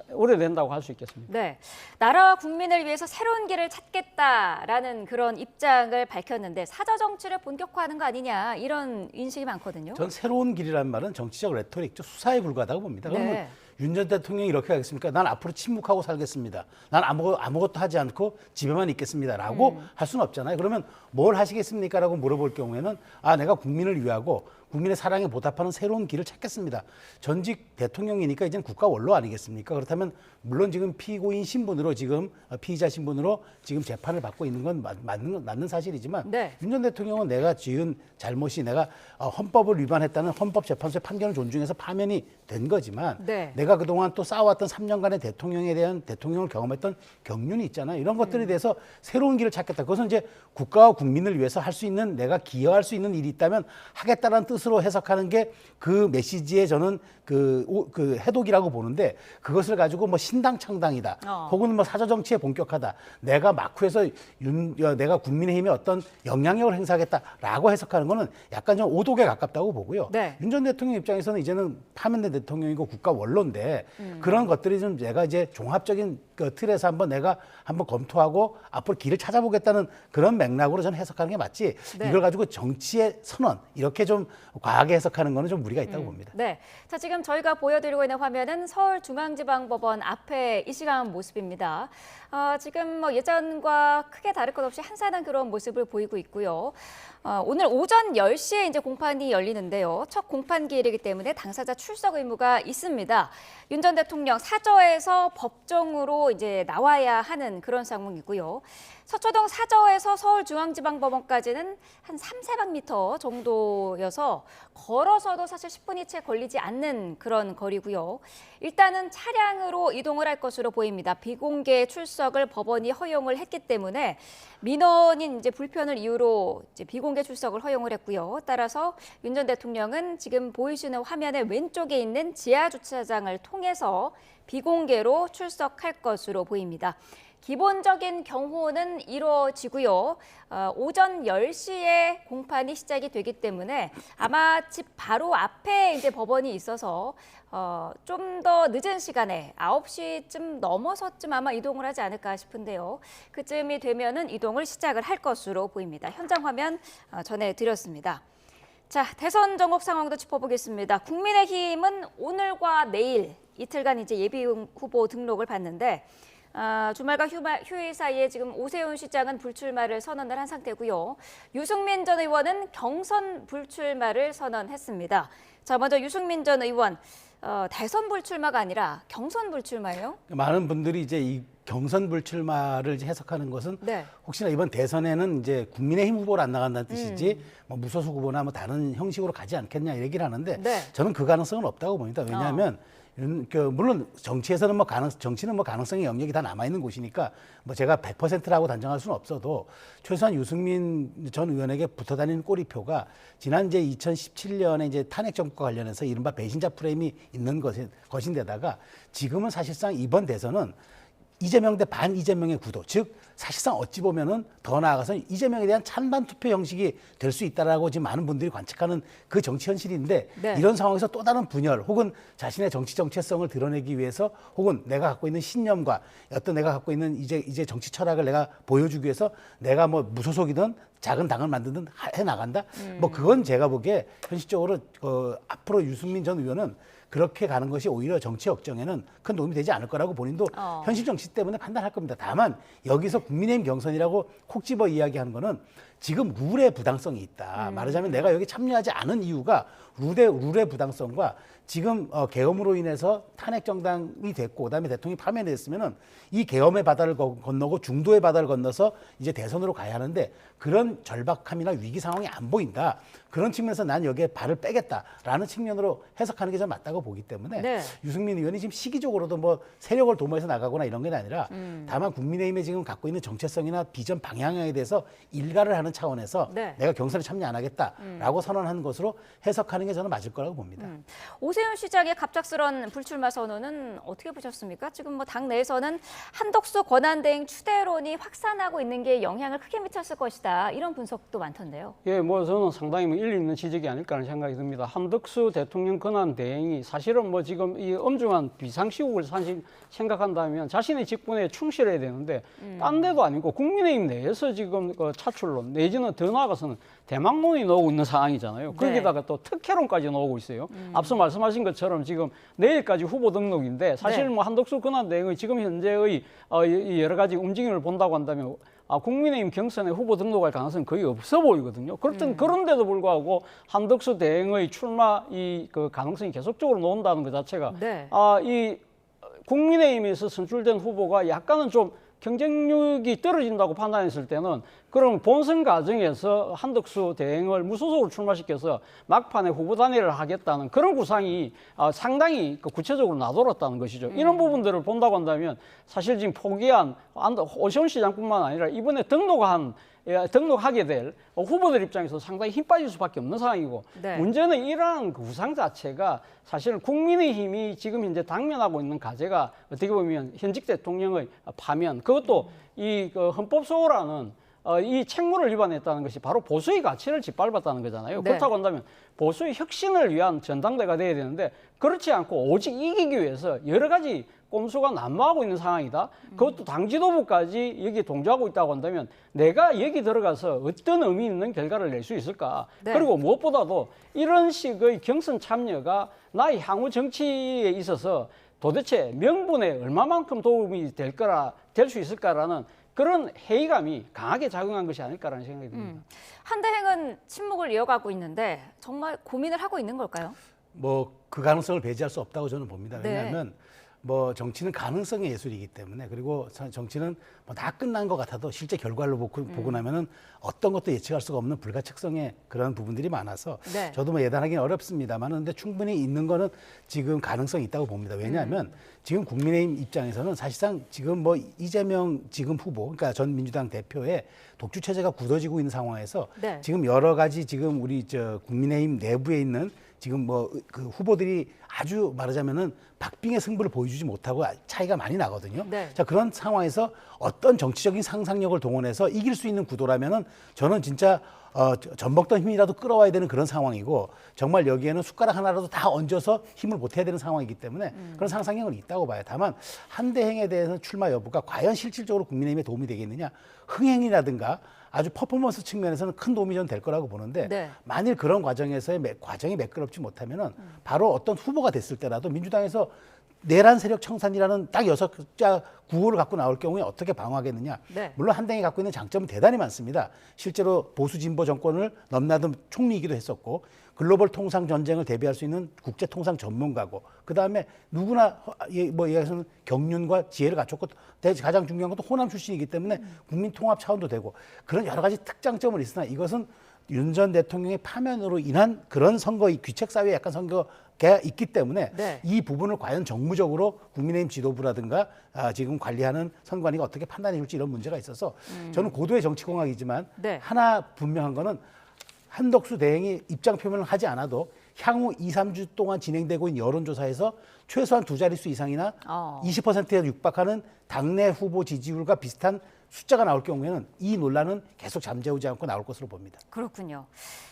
Speaker 19: 우려된다고 할 수 있겠습니다.
Speaker 1: 네, 나라와 국민을 위해서 새로운 길을 찾겠다라는 그런 입장을 밝혔는데 사저 정치를 본격화하는 거 아니냐 이런 인식이 많거든요.
Speaker 18: 전 새로운 길이라는 말은 정치적 레토릭, 수사에 불과하다고 봅니다. 그러면
Speaker 1: 네.
Speaker 18: 윤 전 대통령이 이렇게 하겠습니까? 난 앞으로 침묵하고 살겠습니다. 난 아무것도 하지 않고 집에만 있겠습니다라고 할 수는 없잖아요. 그러면 뭘 하시겠습니까라고 물어볼 경우에는 내가 국민을 위하고 국민의 사랑에 보답하는 새로운 길을 찾겠습니다. 전직 대통령이니까 이제는 국가 원로 아니겠습니까? 그렇다면 물론 지금 피고인 신분으로 지금 피의자 신분으로 지금 재판을 받고 있는 건 맞는 사실이지만 윤 전 대통령은 내가 지은 잘못이 내가 헌법을 위반했다는 헌법재판소의 판결을 존중해서 파면이 된 거지만 내가 그동안 또 쌓아왔던 3년간의 대통령에 대한 대통령을 경험했던 경륜이 있잖아요. 이런 것들에 대해서 새로운 길을 찾겠다. 그것은 이제 국가와 국민을 위해서 할 수 있는 내가 기여할 수 있는 일이 있다면 하겠다라는 뜻으로 해석하는 게 그 메시지에 저는 그 해독이라고 보는데 그것을 가지고 뭐 신당 창당이다. 혹은 뭐 사저 정치에 본격하다. 내가 마쿠에서 내가 국민의힘에 어떤 영향력을 행사하겠다라고 해석하는 거는 약간 좀 오독에 가깝다고 보고요.
Speaker 1: 네.
Speaker 18: 윤 전 대통령 입장에서는 이제는 파면된 대통령이고 국가 원로인데 그런 것들이 좀 내가 이제 종합적인 그 틀에서 내가 한번 검토하고 앞으로 길을 찾아보겠다는 그런 맥락으로 저는 해석하는 게 맞지.
Speaker 1: 네.
Speaker 18: 이걸 가지고 정치의 선언 이렇게 좀 과하게 해석하는 거는 좀 무리가 있다고 봅니다.
Speaker 1: 네. 자, 지금 저희가 보여드리고 있는 화면은 서울중앙지방법원 앞에 이 시간 모습입니다. 지금 뭐 예전과 크게 다를 것 없이 한산한 그런 모습을 보이고 있고요. 오늘 오전 10시에 이제 공판이 열리는데요. 첫 공판기일이기 때문에 당사자 출석 의무가 있습니다. 윤 전 대통령 사저에서 법정으로 이제 나와야 하는 그런 상황이고요. 서초동 사저에서 서울중앙지방법원까지는 한 300m 정도여서 걸어서도 사실 10분이 채 걸리지 않는 그런 거리고요. 일단은 차량으로 이동을 할 것으로 보입니다. 비공개 출석을 법원이 허용을 했기 때문에 민원인 이제 불편을 이유로 이제 비공개 출석을 허용을 했고요. 따라서 윤 전 대통령은 지금 보이시는 화면의 왼쪽에 있는 지하 주차장을 통해서 비공개로 출석할 것으로 보입니다. 기본적인 경호는 이루어지고요. 오전 10시에 공판이 시작이 되기 때문에 아마 집 바로 앞에 이제 법원이 있어서 좀 더 늦은 시간에 9시쯤 넘어서쯤 아마 이동을 하지 않을까 싶은데요. 그쯤이 되면은 이동을 시작을 할 것으로 보입니다. 현장 화면 전해드렸습니다. 자, 대선 전국 상황도 짚어보겠습니다. 국민의힘은 오늘과 내일 이틀간 이제 예비 후보 등록을 받는데 주말과 휴일 사이에 지금 오세훈 시장은 불출마를 선언을 한 상태고요. 유승민 전 의원은 경선 불출마를 선언했습니다. 자, 먼저 유승민 전 의원, 대선 불출마가 아니라 경선 불출마예요?
Speaker 18: 많은 분들이 이제 이 경선 불출마를 해석하는 것은
Speaker 1: 네.
Speaker 18: 혹시나 이번 대선에는 이제 국민의힘 후보로 안 나간다는 뜻이지 뭐 무소속 후보나 뭐 다른 형식으로 가지 않겠냐 얘기를 하는데
Speaker 1: 네.
Speaker 18: 저는 그 가능성은 없다고 봅니다. 왜냐하면 물론 정치에서는 정치는 가능성의 영역이 다 남아 있는 곳이니까 뭐 제가 100%라고 단정할 수는 없어도 최소한 유승민 전 의원에게 붙어 다니는 꼬리표가 지난 이제 2017년에 이제 탄핵 정부과 관련해서 이른바 배신자 프레임이 있는 것인데다가 지금은 사실상 이번 대선은 이재명 대 반 이재명의 구도, 즉 사실상 어찌 보면은 더 나아가서 이재명에 대한 찬반 투표 형식이 될 수 있다라고 지금 많은 분들이 관측하는 그 정치 현실인데
Speaker 1: 네.
Speaker 18: 이런 상황에서 또 다른 분열 혹은 자신의 정치 정체성을 드러내기 위해서 혹은 내가 갖고 있는 신념과 어떤 내가 갖고 있는 이제 정치 철학을 내가 보여주기 위해서 내가 뭐 무소속이든 작은 당을 만드든 해 나간다. 뭐 그건 제가 보기에 현실적으로 앞으로 유승민 전 의원은 그렇게 가는 것이 오히려 정치 역정에는 큰 도움이 되지 않을 거라고 본인도 현실 정치 때문에 판단할 겁니다. 다만 여기서 국민의힘 경선이라고 콕 집어 이야기하는 거는 지금 룰의 부당성이 있다. 말하자면 내가 여기 참여하지 않은 이유가 룰의 부당성과 지금 계엄으로 인해서 탄핵 정당이 됐고 그다음에 대통령이 파면됐으면은 이 계엄의 바다를 건너고 중도의 바다를 건너서 이제 대선으로 가야 하는데 그런 절박함이나 위기 상황이 안 보인다. 그런 측면에서 난 여기에 발을 빼겠다라는 측면으로 해석하는 게 좀 맞다고 보기 때문에
Speaker 1: 네.
Speaker 18: 유승민 의원이 지금 시기적으로도 뭐 세력을 도모해서 나가거나 이런 게 아니라 다만 국민의힘에 지금 갖고 있는 정체성이나 비전 방향에 대해서 일가를 하는 차원에서
Speaker 1: 네.
Speaker 18: 내가 경선에 참여 안 하겠다라고 선언하는 것으로 해석하는 게 저는 맞을 거라고 봅니다.
Speaker 1: 오세훈 시장의 갑작스런 불출마 선언은 어떻게 보셨습니까? 지금 뭐 당 내에서는 한덕수 권한대행 추대론이 확산하고 있는 게 영향을 크게 미쳤을 것이다. 이런 분석도 많던데요.
Speaker 19: 예, 뭐 저는 상당히 일리 있는 지적이 아닐까 하는 생각이 듭니다. 한덕수 대통령 권한 대행이 사실은 뭐 지금 이 엄중한 비상시국을 생각한다면 자신의 직분에 충실해야 되는데 딴 데도 아니고 국민의힘 내에서 지금 그 차출론 내지는 더 나아가서는 대망론이 나오고 있는 상황이잖아요.
Speaker 1: 네.
Speaker 19: 거기다가 또 특혜론까지 나오고 있어요. 앞서 말씀하신 것처럼 지금 내일까지 후보 등록인데 사실
Speaker 1: 네.
Speaker 19: 뭐 한덕수 권한 대행의 지금 현재의 여러 가지 움직임을 본다고 한다면 국민의힘 경선에 후보 등록할 가능성은 거의 없어 보이거든요. 그런데도 불구하고 한덕수 대행의 출마 그 가능성이 계속적으로 나온다는 것 자체가
Speaker 1: 네.
Speaker 19: 이 국민의힘에서 선출된 후보가 약간은 좀 경쟁력이 떨어진다고 판단했을 때는 그럼 본선 과정에서 한덕수 대행을 무소속으로 출마시켜서 막판에 후보 단일을 하겠다는 그런 구상이 상당히 구체적으로 나돌았다는 것이죠. 이런 부분들을 본다고 한다면 사실 지금 포기한 오세훈 시장뿐만 아니라 이번에 등록한 등록하게 될 후보들 입장에서 상당히 힘 빠질 수밖에 없는 상황이고
Speaker 1: 네.
Speaker 19: 문제는 이러한 구상 자체가 사실 국민의힘이 지금 현재 당면하고 있는 과제가 어떻게 보면 현직 대통령의 파면 그것도 이 헌법소호라는 이 책무를 위반했다는 것이 바로 보수의 가치를 짓밟았다는 거잖아요.
Speaker 1: 네.
Speaker 19: 그렇다고 한다면 보수의 혁신을 위한 전당대가 돼야 되는데 그렇지 않고 오직 이기기 위해서 여러 가지 꼼수가 난무하고 있는 상황이다. 그것도 당 지도부까지 여기에 동조하고 있다고 한다면 내가 여기 들어가서 어떤 의미 있는 결과를 낼 수 있을까.
Speaker 1: 네.
Speaker 19: 그리고 무엇보다도 이런 식의 경선 참여가 나의 향후 정치에 있어서 도대체 명분에 얼마만큼 도움이 될 수 있을까라는 그런 회의감이 강하게 작용한 것이 아닐까라는 생각이 듭니다.
Speaker 1: 한대행은 침묵을 이어가고 있는데 정말 고민을 하고 있는 걸까요?
Speaker 18: 뭐 그 가능성을 배제할 수 없다고 저는 봅니다.
Speaker 1: 네.
Speaker 18: 왜냐하면 뭐 정치는 가능성의 예술이기 때문에 그리고 정치는 뭐 다 끝난 것 같아도 실제 결과를 보고 나면은 어떤 것도 예측할 수가 없는 불가측성의 그런 부분들이 많아서
Speaker 1: 네.
Speaker 18: 저도 뭐 예단하기는 어렵습니다만 근데 충분히 있는 거는 지금 가능성이 있다고 봅니다. 왜냐하면 지금 국민의힘 입장에서는 사실상 지금 뭐 이재명 지금 후보 그러니까 전 민주당 대표의 독주 체제가 굳어지고 있는 상황에서
Speaker 1: 네.
Speaker 18: 지금 여러 가지 지금 우리 국민의힘 내부에 있는 지금 뭐 그 후보들이 아주 말하자면은 박빙의 승부를 보여주지 못하고 차이가 많이 나거든요.
Speaker 1: 네.
Speaker 18: 자 그런 상황에서 어떤 정치적인 상상력을 동원해서 이길 수 있는 구도라면은 저는 진짜 전복던 힘이라도 끌어와야 되는 그런 상황이고 정말 여기에는 숟가락 하나라도 다 얹어서 힘을 보태야 되는 상황이기 때문에 그런 상상력은 있다고 봐요. 다만 한대행에 대해서는 출마 여부가 과연 실질적으로 국민의힘에 도움이 되겠느냐 흥행이라든가 아주 퍼포먼스 측면에서는 큰 도움이 좀 될 거라고 보는데
Speaker 1: 네.
Speaker 18: 만일 그런 과정에서의 과정이 매끄럽지 못하면은 바로 어떤 후보가 됐을 때라도 민주당에서 내란 세력 청산이라는 딱 6자 구호를 갖고 나올 경우에 어떻게 방어하겠느냐.
Speaker 1: 네.
Speaker 18: 물론 한당이 갖고 있는 장점은 대단히 많습니다. 실제로 보수 진보 정권을 넘나든 총리이기도 했었고 글로벌 통상 전쟁을 대비할 수 있는 국제 통상 전문가고 그다음에 누구나 뭐 얘기해서는 경륜과 지혜를 갖췄고 가장 중요한 것도 호남 출신이기 때문에 국민 통합 차원도 되고 그런 여러 가지 특장점은 있으나 이것은 윤 전 대통령의 파면으로 인한 그런 선거의 귀책 사회에 약간 선거가 있기 때문에
Speaker 1: 네.
Speaker 18: 이 부분을 과연 정무적으로 국민의힘 지도부라든가 지금 관리하는 선관위가 어떻게 판단해 줄지 이런 문제가 있어서 저는 고도의 정치공학이지만
Speaker 1: 네.
Speaker 18: 하나 분명한 거는 한덕수 대행이 입장 표명을 하지 않아도 향후 2, 3주 동안 진행되고 있는 여론조사에서 최소한 2자릿수 이상이나 20%에 육박하는 당내 후보 지지율과 비슷한 숫자가 나올 경우에는 이 논란은 계속 잠재우지 않고 나올 것으로 봅니다.
Speaker 1: 그렇군요.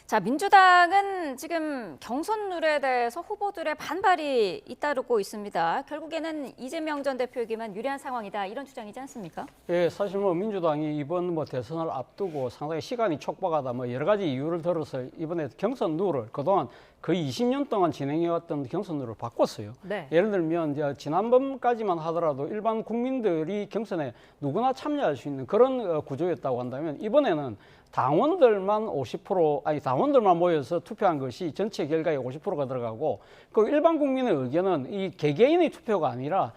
Speaker 1: 자, 민주당은 지금 경선 룰에 대해서 후보들의 반발이 잇따르고 있습니다. 결국에는 이재명 전 대표에게만 유리한 상황이다 이런 주장이지 않습니까?
Speaker 19: 예, 사실 뭐 민주당이 이번 뭐 대선을 앞두고 상당히 시간이 촉박하다 뭐 여러 가지 이유를 들어서 이번에 경선 룰을 그동안 거의 20년 동안 진행해왔던 경선 룰을 바꿨어요.
Speaker 1: 네.
Speaker 19: 예를 들면 이제 지난번까지만 하더라도 일반 국민들이 경선에 누구나 참여할 수 있는 그런 구조였다고 한다면 이번에는 당원들만 당원들만 모여서 투표한 것이 전체 결과의 50%가 들어가고 그 일반 국민의 의견은 이 개개인의 투표가 아니라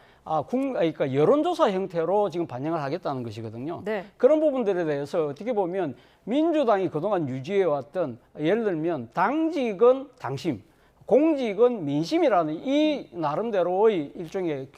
Speaker 19: 그러니까 여론조사 형태로 지금 반영을 하겠다는 것이거든요.
Speaker 1: 네.
Speaker 19: 그런 부분들에 대해서 어떻게 보면 민주당이 그동안 유지해왔던 예를 들면 당직은 당심, 공직은 민심이라는 이 나름대로의 일종의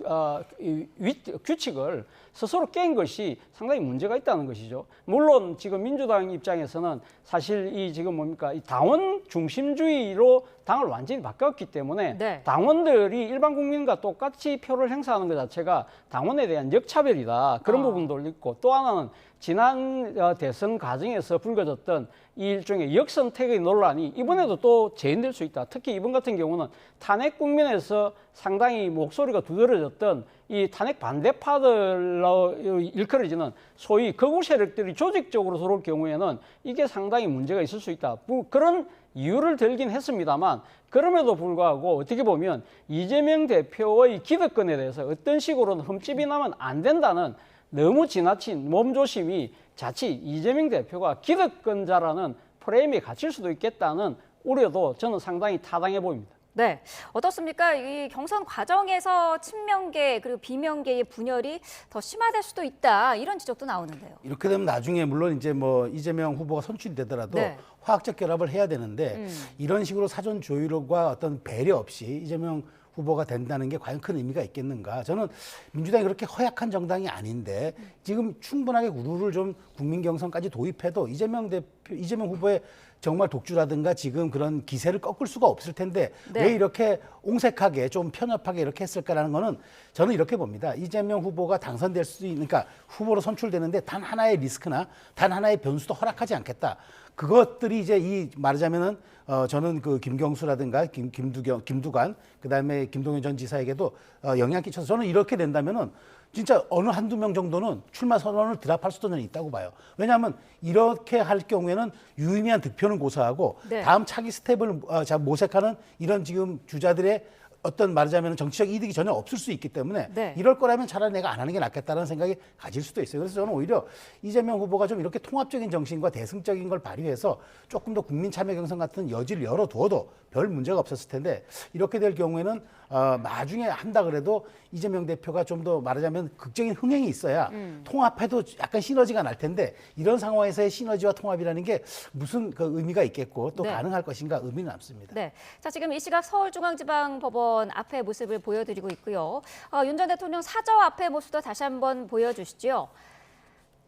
Speaker 19: 규칙을 스스로 깬 것이 상당히 문제가 있다는 것이죠. 물론 지금 민주당 입장에서는 사실 이 지금 뭡니까 이 당원 중심주의로 당을 완전히 바꿨기 때문에
Speaker 1: 네.
Speaker 19: 당원들이 일반 국민과 똑같이 표를 행사하는 것 자체가 당원에 대한 역차별이다. 그런 부분도 있고 또 하나는 지난 대선 과정에서 불거졌던 이 일종의 역선택의 논란이 이번에도 또 재현될 수 있다. 특히 이번 같은 경우는 탄핵 국면에서 상당히 목소리가 두드러졌던 이 탄핵 반대파들로 일컬어지는 소위 극우 세력들이 조직적으로 들어올 경우에는 이게 상당히 문제가 있을 수 있다. 그런 이유를 들긴 했습니다만 그럼에도 불구하고 어떻게 보면 이재명 대표의 기득권에 대해서 어떤 식으로는 흠집이 나면 안 된다는 너무 지나친 몸조심이 자칫 이재명 대표가 기득권자라는 프레임에 갇힐 수도 있겠다는 우려도 저는 상당히 타당해 보입니다.
Speaker 1: 네, 어떻습니까? 이 경선 과정에서 친명계 그리고 비명계의 분열이 더 심화될 수도 있다 이런 지적도 나오는데요.
Speaker 18: 이렇게 되면 나중에 물론 이제 뭐 이재명 후보가 선출이 되더라도
Speaker 1: 네.
Speaker 18: 화학적 결합을 해야 되는데 이런 식으로 사전 조율과 어떤 배려 없이 이재명 후보가 된다는 게 과연 큰 의미가 있겠는가. 저는 민주당이 그렇게 허약한 정당이 아닌데 지금 충분하게 룰을 좀 국민 경선까지 도입해도 이재명 후보의 정말 독주라든가 지금 그런 기세를 꺾을 수가 없을 텐데
Speaker 1: 네.
Speaker 18: 왜 이렇게 옹색하게 좀 편협하게 이렇게 했을까라는 거는 저는 이렇게 봅니다. 이재명 후보가 당선될 수 있는, 그러니까 후보로 선출되는데 단 하나의 리스크나 단 하나의 변수도 허락하지 않겠다. 그것들이 이제 이 말하자면은 저는 그 김경수라든가 김두관 그다음에 김동연 전 지사에게도 영향 끼쳐서 저는 이렇게 된다면은 진짜 어느 한두 명 정도는 출마 선언을 드랍할 수도 저는 있다고 봐요. 왜냐하면 이렇게 할 경우에는 유의미한 득표는 고사하고
Speaker 1: 네.
Speaker 18: 다음 차기 스텝을 모색하는 이런 지금 주자들의 어떤 말하자면 정치적 이득이 전혀 없을 수 있기 때문에
Speaker 1: 네.
Speaker 18: 이럴 거라면 차라리 내가 안 하는 게 낫겠다는 생각이 가질 수도 있어요. 그래서 저는 오히려 이재명 후보가 좀 이렇게 통합적인 정신과 대승적인 걸 발휘해서 조금 더 국민 참여 경선 같은 여지를 열어두어도 별 문제가 없었을 텐데 이렇게 될 경우에는 나중에 한다 그래도 이재명 대표가 좀 더 말하자면 극적인 흥행이 있어야 통합해도 약간 시너지가 날 텐데 이런 상황에서의 시너지와 통합이라는 게 무슨 그 의미가 있겠고 또
Speaker 1: 네.
Speaker 18: 가능할 것인가 의미는 남습니다.
Speaker 1: 네. 자, 지금 이 시각 서울중앙지방법원 앞의 모습을 보여드리고 있고요. 윤 전 대통령 사저 앞의 모습도 다시 한번 보여주시죠.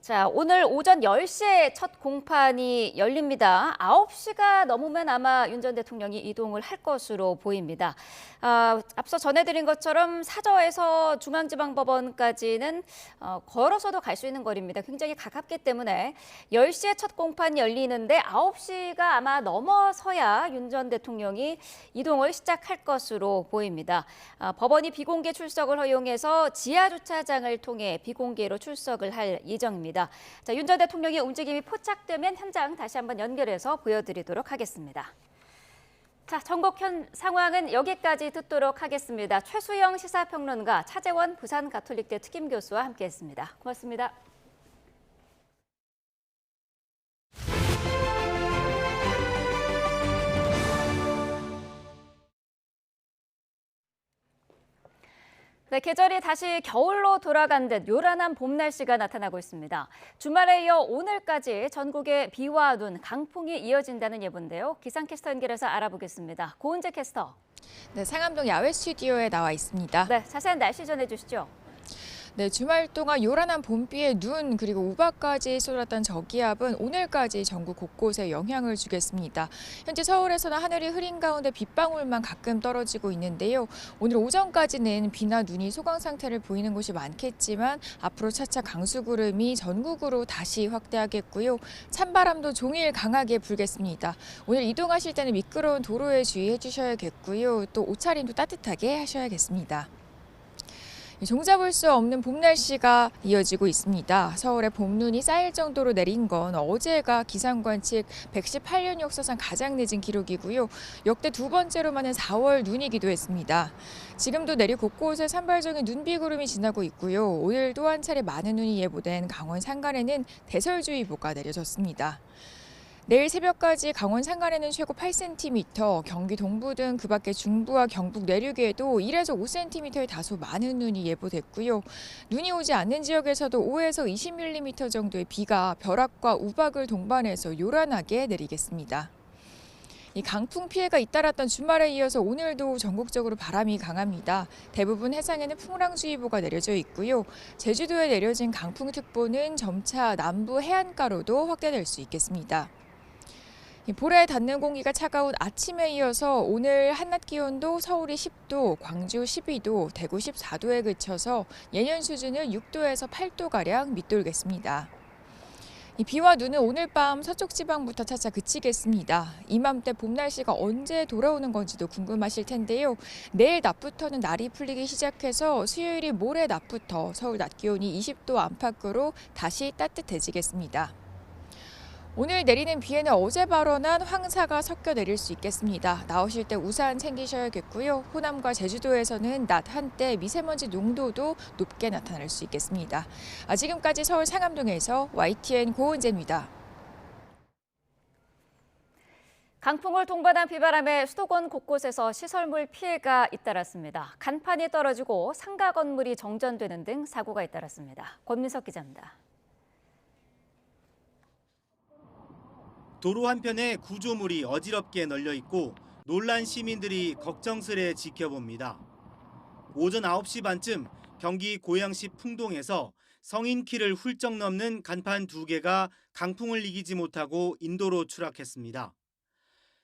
Speaker 1: 자, 오늘 오전 10시에 첫 공판이 열립니다. 9시가 넘으면 아마 윤 전 대통령이 이동을 할 것으로 보입니다. 앞서 전해드린 것처럼 사저에서 중앙지방법원까지는 걸어서도 갈 수 있는 거리입니다. 굉장히 가깝기 때문에 10시에 첫 공판이 열리는데 9시가 아마 넘어서야 윤 전 대통령이 이동을 시작할 것으로 보입니다. 법원이 비공개 출석을 허용해서 지하주차장을 통해 비공개로 출석을 할 예정입니다. 자, 윤 전 대통령의 움직임이 포착되면 현장 다시 한번 연결해서 보여드리도록 하겠습니다. 자, 전국 상황은 여기까지 듣도록 하겠습니다. 최수영 시사평론가, 차재원 부산가톨릭대 특임교수와 함께했습니다. 고맙습니다. 네, 계절이 다시 겨울로 돌아간 듯 요란한 봄 날씨가 나타나고 있습니다. 주말에 이어 오늘까지 전국에 비와 눈, 강풍이 이어진다는 예보인데요. 기상캐스터 연결해서 알아보겠습니다. 고은재 캐스터.
Speaker 20: 네, 상암동 야외 스튜디오에 나와 있습니다.
Speaker 1: 네, 자세한 날씨 전해주시죠.
Speaker 20: 네, 주말 동안 요란한 봄비에 눈 그리고 우박까지 쏟았던 저기압은 오늘까지 전국 곳곳에 영향을 주겠습니다. 현재 서울에서는 하늘이 흐린 가운데 빗방울만 가끔 떨어지고 있는데요. 오늘 오전까지는 비나 눈이 소강 상태를 보이는 곳이 많겠지만 앞으로 차차 강수구름이 전국으로 다시 확대하겠고요. 찬바람도 종일 강하게 불겠습니다. 오늘 이동하실 때는 미끄러운 도로에 주의해 주셔야겠고요. 또 옷차림도 따뜻하게 하셔야겠습니다. 종잡을 수 없는 봄 날씨가 이어지고 있습니다. 서울에 봄눈이 쌓일 정도로 내린 건 어제가 기상관 측 118년 역사상 가장 늦은 기록이고요. 역대 두 번째로 많은 4월 눈이기도 했습니다. 지금도 내리 곳곳에 산발적인 눈비구름이 지나고 있고요. 오늘 또 한 차례 많은 눈이 예보된 강원 산간에는 대설주의보가 내려졌습니다. 내일 새벽까지 강원 산간에는 최고 8cm, 경기 동부 등 그 밖의 중부와 경북 내륙에도 1에서 5cm의 다소 많은 눈이 예보됐고요. 눈이 오지 않는 지역에서도 5에서 20mm 정도의 비가 벼락과 우박을 동반해서 요란하게 내리겠습니다. 이 강풍 피해가 잇따랐던 주말에 이어서 오늘도 전국적으로 바람이 강합니다. 대부분 해상에는 풍랑주의보가 내려져 있고요. 제주도에 내려진 강풍특보는 점차 남부 해안가로도 확대될 수 있겠습니다. 볼에 닿는 공기가 차가운 아침에 이어서 오늘 한낮 기온도 서울이 10도, 광주 12도, 대구 14도에 그쳐서 예년 수준을 6도에서 8도가량 밑돌겠습니다. 이 비와 눈은 오늘 밤 서쪽 지방부터 차차 그치겠습니다. 이맘때 봄 날씨가 언제 돌아오는 건지도 궁금하실 텐데요. 내일 낮부터는 날이 풀리기 시작해서 수요일이 모레 낮부터 서울 낮 기온이 20도 안팎으로 다시 따뜻해지겠습니다. 오늘 내리는 비에는 어제 발원한 황사가 섞여 내릴 수 있겠습니다. 나오실 때 우산 챙기셔야겠고요. 호남과 제주도에서는 낮 한때 미세먼지 농도도 높게 나타날 수 있겠습니다. 지금까지 서울 상암동에서 YTN 고은재입니다.
Speaker 1: 강풍을 동반한 비바람에 수도권 곳곳에서 시설물 피해가 잇따랐습니다. 간판이 떨어지고 상가 건물이 정전되는 등 사고가 잇따랐습니다. 권민석 기자입니다.
Speaker 21: 도로 한편에 구조물이 어지럽게 널려 있고 놀란 시민들이 걱정스레 지켜봅니다. 오전 9시 반쯤 경기 고양시 풍동에서 성인 키를 훌쩍 넘는 간판 2개가 강풍을 이기지 못하고 인도로 추락했습니다.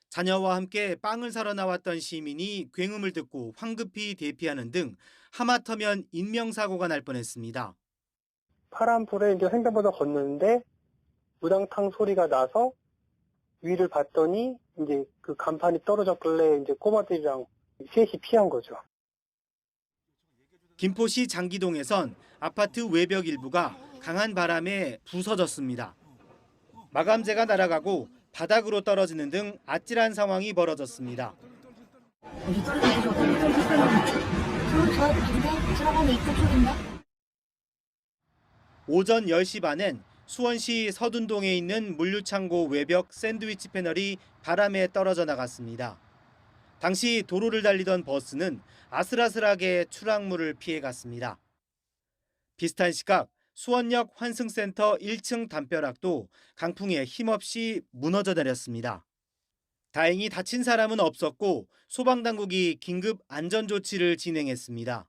Speaker 21: 자녀와 함께 빵을 사러 나왔던 시민이 굉음을 듣고 황급히 대피하는 등 하마터면 인명사고가 날 뻔했습니다.
Speaker 22: 파란 불에 이제 횡단보도 건너는데 우당탕 소리가 나서 위를 봤더니 이제 그 간판이 떨어졌길래 이제 꼬마들이랑 셋이 피한 거죠.
Speaker 21: 김포시 장기동에선 아파트 외벽 일부가 강한 바람에 부서졌습니다. 마감재가 날아가고 바닥으로 떨어지는 등 아찔한 상황이 벌어졌습니다. 오전 10시 반엔 수원시 서둔동에 있는 물류창고 외벽 샌드위치 패널이 바람에 떨어져 나갔습니다. 당시 도로를 달리던 버스는 아슬아슬하게 추락물을 피해갔습니다. 비슷한 시각 수원역 환승센터 1층 담벼락도 강풍에 힘없이 무너져 내렸습니다. 다행히 다친 사람은 없었고 소방당국이 긴급 안전조치를 진행했습니다.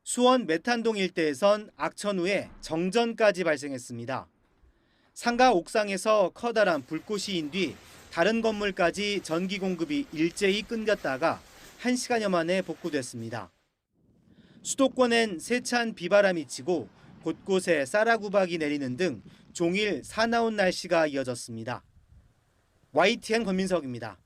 Speaker 21: 수원 메탄동 일대에선 악천 후에 정전까지 발생했습니다. 상가 옥상에서 커다란 불꽃이 인 뒤 다른 건물까지 전기 공급이 일제히 끊겼다가 1시간여 만에 복구됐습니다. 수도권엔 세찬 비바람이 치고 곳곳에 쌀아구박이 내리는 등 종일 사나운 날씨가 이어졌습니다. YTN 권민석입니다.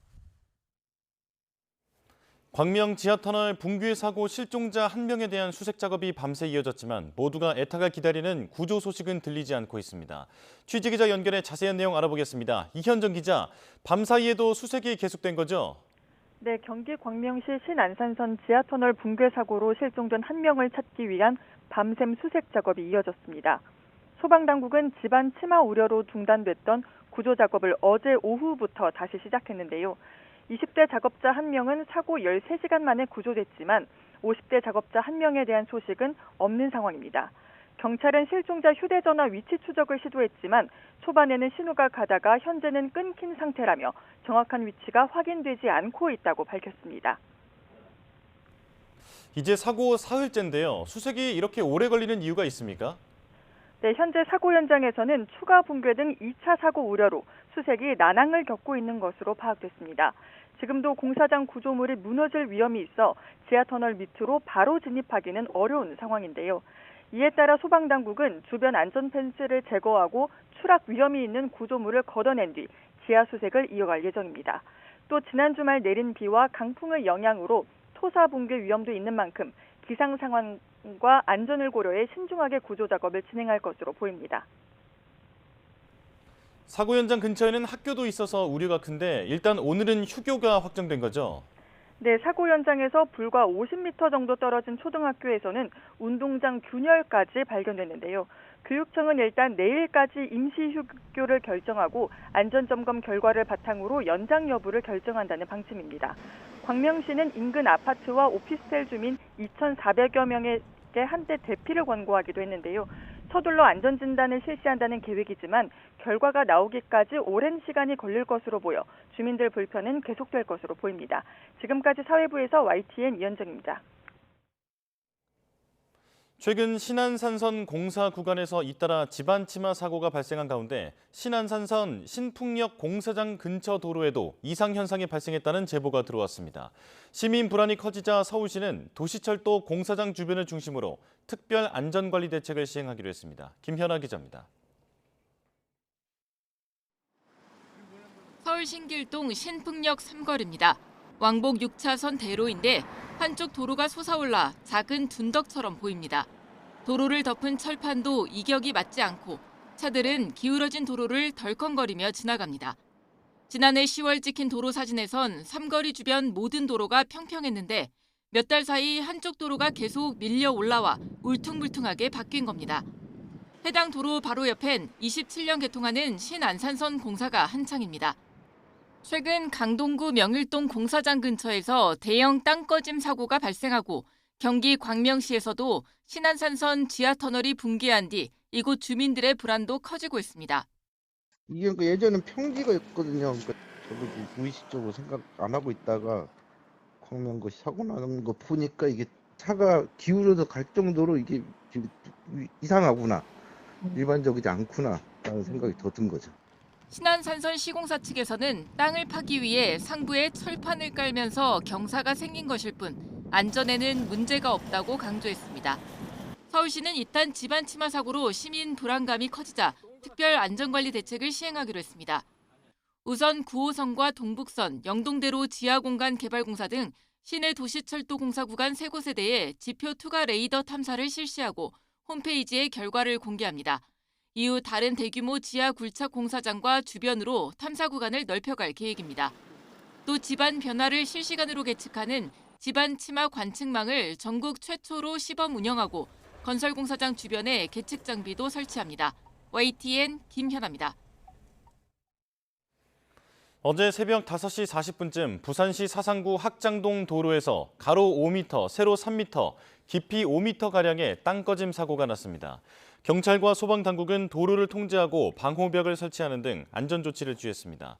Speaker 10: 광명 지하터널 붕괴 사고 실종자 1명에 대한 수색 작업이 밤새 이어졌지만 모두가 애타가 기다리는 구조 소식은 들리지 않고 있습니다. 취재기자 연결해 자세한 내용 알아보겠습니다. 이현정 기자, 밤사이에도 수색이 계속된 거죠?
Speaker 23: 네, 경기 광명시 신안산선 지하터널 붕괴 사고로 실종된 1명을 찾기 위한 밤샘 수색 작업이 이어졌습니다. 소방당국은 집안 침하 우려로 중단됐던 구조 작업을 어제 오후부터 다시 시작했는데요. 20대 작업자 1명은 사고 13시간 만에 구조됐지만 50대 작업자 1명에 대한 소식은 없는 상황입니다. 경찰은 실종자 휴대전화 위치 추적을 시도했지만 초반에는 신호가 가다가 현재는 끊긴 상태라며 정확한 위치가 확인되지 않고 있다고 밝혔습니다.
Speaker 10: 이제 사고 사흘째인데요. 수색이 이렇게 오래 걸리는 이유가 있습니까?
Speaker 23: 네, 현재 사고 현장에서는 추가 붕괴 등 2차 사고 우려로 수색이 난항을 겪고 있는 것으로 파악됐습니다. 지금도 공사장 구조물이 무너질 위험이 있어 지하터널 밑으로 바로 진입하기는 어려운 상황인데요. 이에 따라 소방당국은 주변 안전 펜스를 제거하고 추락 위험이 있는 구조물을 걷어낸 뒤 지하 수색을 이어갈 예정입니다. 또 지난 주말 내린 비와 강풍의 영향으로 토사 붕괴 위험도 있는 만큼 기상 상황과 안전을 고려해 신중하게 구조 작업을 진행할 것으로 보입니다.
Speaker 10: 사고 현장 근처에는 학교도 있어서 우려가 큰데 일단 오늘은 휴교가 확정된 거죠?
Speaker 23: 네, 사고 현장에서 불과 50m 정도 떨어진 초등학교에서는 운동장 균열까지 발견됐는데요. 교육청은 일단 내일까지 임시 휴교를 결정하고 안전점검 결과를 바탕으로 연장 여부를 결정한다는 방침입니다. 광명시는 인근 아파트와 오피스텔 주민 2,400여 명에게 한때 대피를 권고하기도 했는데요. 서둘러 안전진단을 실시한다는 계획이지만 결과가 나오기까지 오랜 시간이 걸릴 것으로 보여 주민들 불편은 계속될 것으로 보입니다. 지금까지 사회부에서 YTN 이현정입니다.
Speaker 10: 최근 신안산선 공사 구간에서 잇따라 집안 침하 사고가 발생한 가운데 신안산선 신풍역 공사장 근처 도로에도 이상 현상이 발생했다는 제보가 들어왔습니다. 시민 불안이 커지자 서울시는 도시철도 공사장 주변을 중심으로 특별 안전관리 대책을 시행하기로 했습니다. 김현아 기자입니다.
Speaker 24: 서울 신길동 신풍역 3거리입니다. 왕복 6차선 대로인데 한쪽 도로가 솟아올라 작은 둔덕처럼 보입니다. 도로를 덮은 철판도 이격이 맞지 않고 차들은 기울어진 도로를 덜컹거리며 지나갑니다. 지난해 10월 찍힌 도로 사진에선 3거리 주변 모든 도로가 평평했는데 몇 달 사이 한쪽 도로가 계속 밀려 올라와 울퉁불퉁하게 바뀐 겁니다. 해당 도로 바로 옆엔 27년 개통하는 신안산선 공사가 한창입니다. 최근 강동구 명일동 공사장 근처에서 대형 땅꺼짐 사고가 발생하고 경기 광명시에서도 신안산선 지하터널이 붕괴한 뒤 이곳 주민들의 불안도 커지고 있습니다.
Speaker 25: 이게 예전엔 평지가 있거든요. 그러니까 저도 무의식적으로 생각 안 하고 있다가
Speaker 2: 광명 그 사고 나는 거 보니까 이게 차가 기울어서 갈 정도로 이게 이상하구나. 일반적이지 않구나 라는 생각이 더 든 거죠.
Speaker 24: 신안산선 시공사 측에서는 땅을 파기 위해 상부에 철판을 깔면서 경사가 생긴 것일 뿐 안전에는 문제가 없다고 강조했습니다. 서울시는 이딴 집안 침하 사고로 시민 불안감이 커지자 특별 안전관리 대책을 시행하기로 했습니다. 우선 9호선과 동북선, 영동대로 지하공간 개발공사 등 시내 도시철도공사 구간 3곳에 대해 지표 투과 레이더 탐사를 실시하고 홈페이지에 결과를 공개합니다. 이후 다른 대규모 지하 굴착 공사장과 주변으로 탐사 구간을 넓혀갈 계획입니다. 또 집안 변화를 실시간으로 계측하는 집안 침하 관측망을 전국 최초로 시범 운영하고 건설공사장 주변에 계측 장비도 설치합니다. YTN 김현아입니다.
Speaker 10: 어제 새벽 5시 40분쯤 부산시 사상구 학장동 도로에서 가로 5m, 세로 3m, 깊이 5m가량의 땅꺼짐 사고가 났습니다. 경찰과 소방당국은 도로를 통제하고 방호벽을 설치하는 등 안전조치를 취했습니다.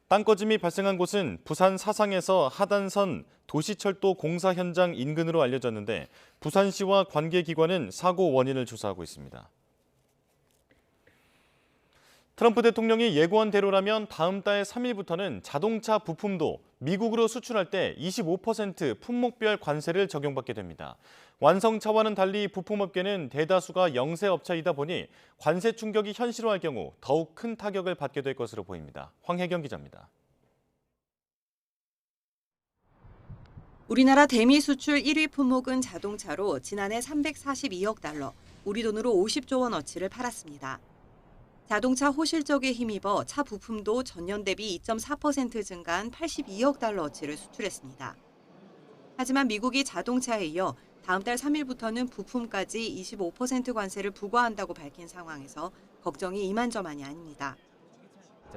Speaker 10: 땅꺼짐이 발생한 곳은 부산 사상에서 하단선 도시철도 공사 현장 인근으로 알려졌는데 부산시와 관계기관은 사고 원인을 조사하고 있습니다. 트럼프 대통령이 예고한 대로라면 다음 달 3일부터는 자동차 부품도 미국으로 수출할 때 25% 품목별 관세를 적용받게 됩니다. 완성차와는 달리 부품업계는 대다수가 영세업체이다 보니 관세 충격이 현실화할 경우 더욱 큰 타격을 받게 될 것으로 보입니다. 황혜경 기자입니다.
Speaker 4: 우리나라 대미 수출 1위 품목은 자동차로 지난해 342억 달러, 우리 돈으로 50조 원어치를 팔았습니다. 자동차 호실적에 힘입어 차 부품도 전년 대비 2.4% 증가한 82억 달러어치를 수출했습니다. 하지만 미국이 자동차에 이어 다음 달 3일부터는 부품까지 25% 관세를 부과한다고 밝힌 상황에서 걱정이 이만저만이 아닙니다.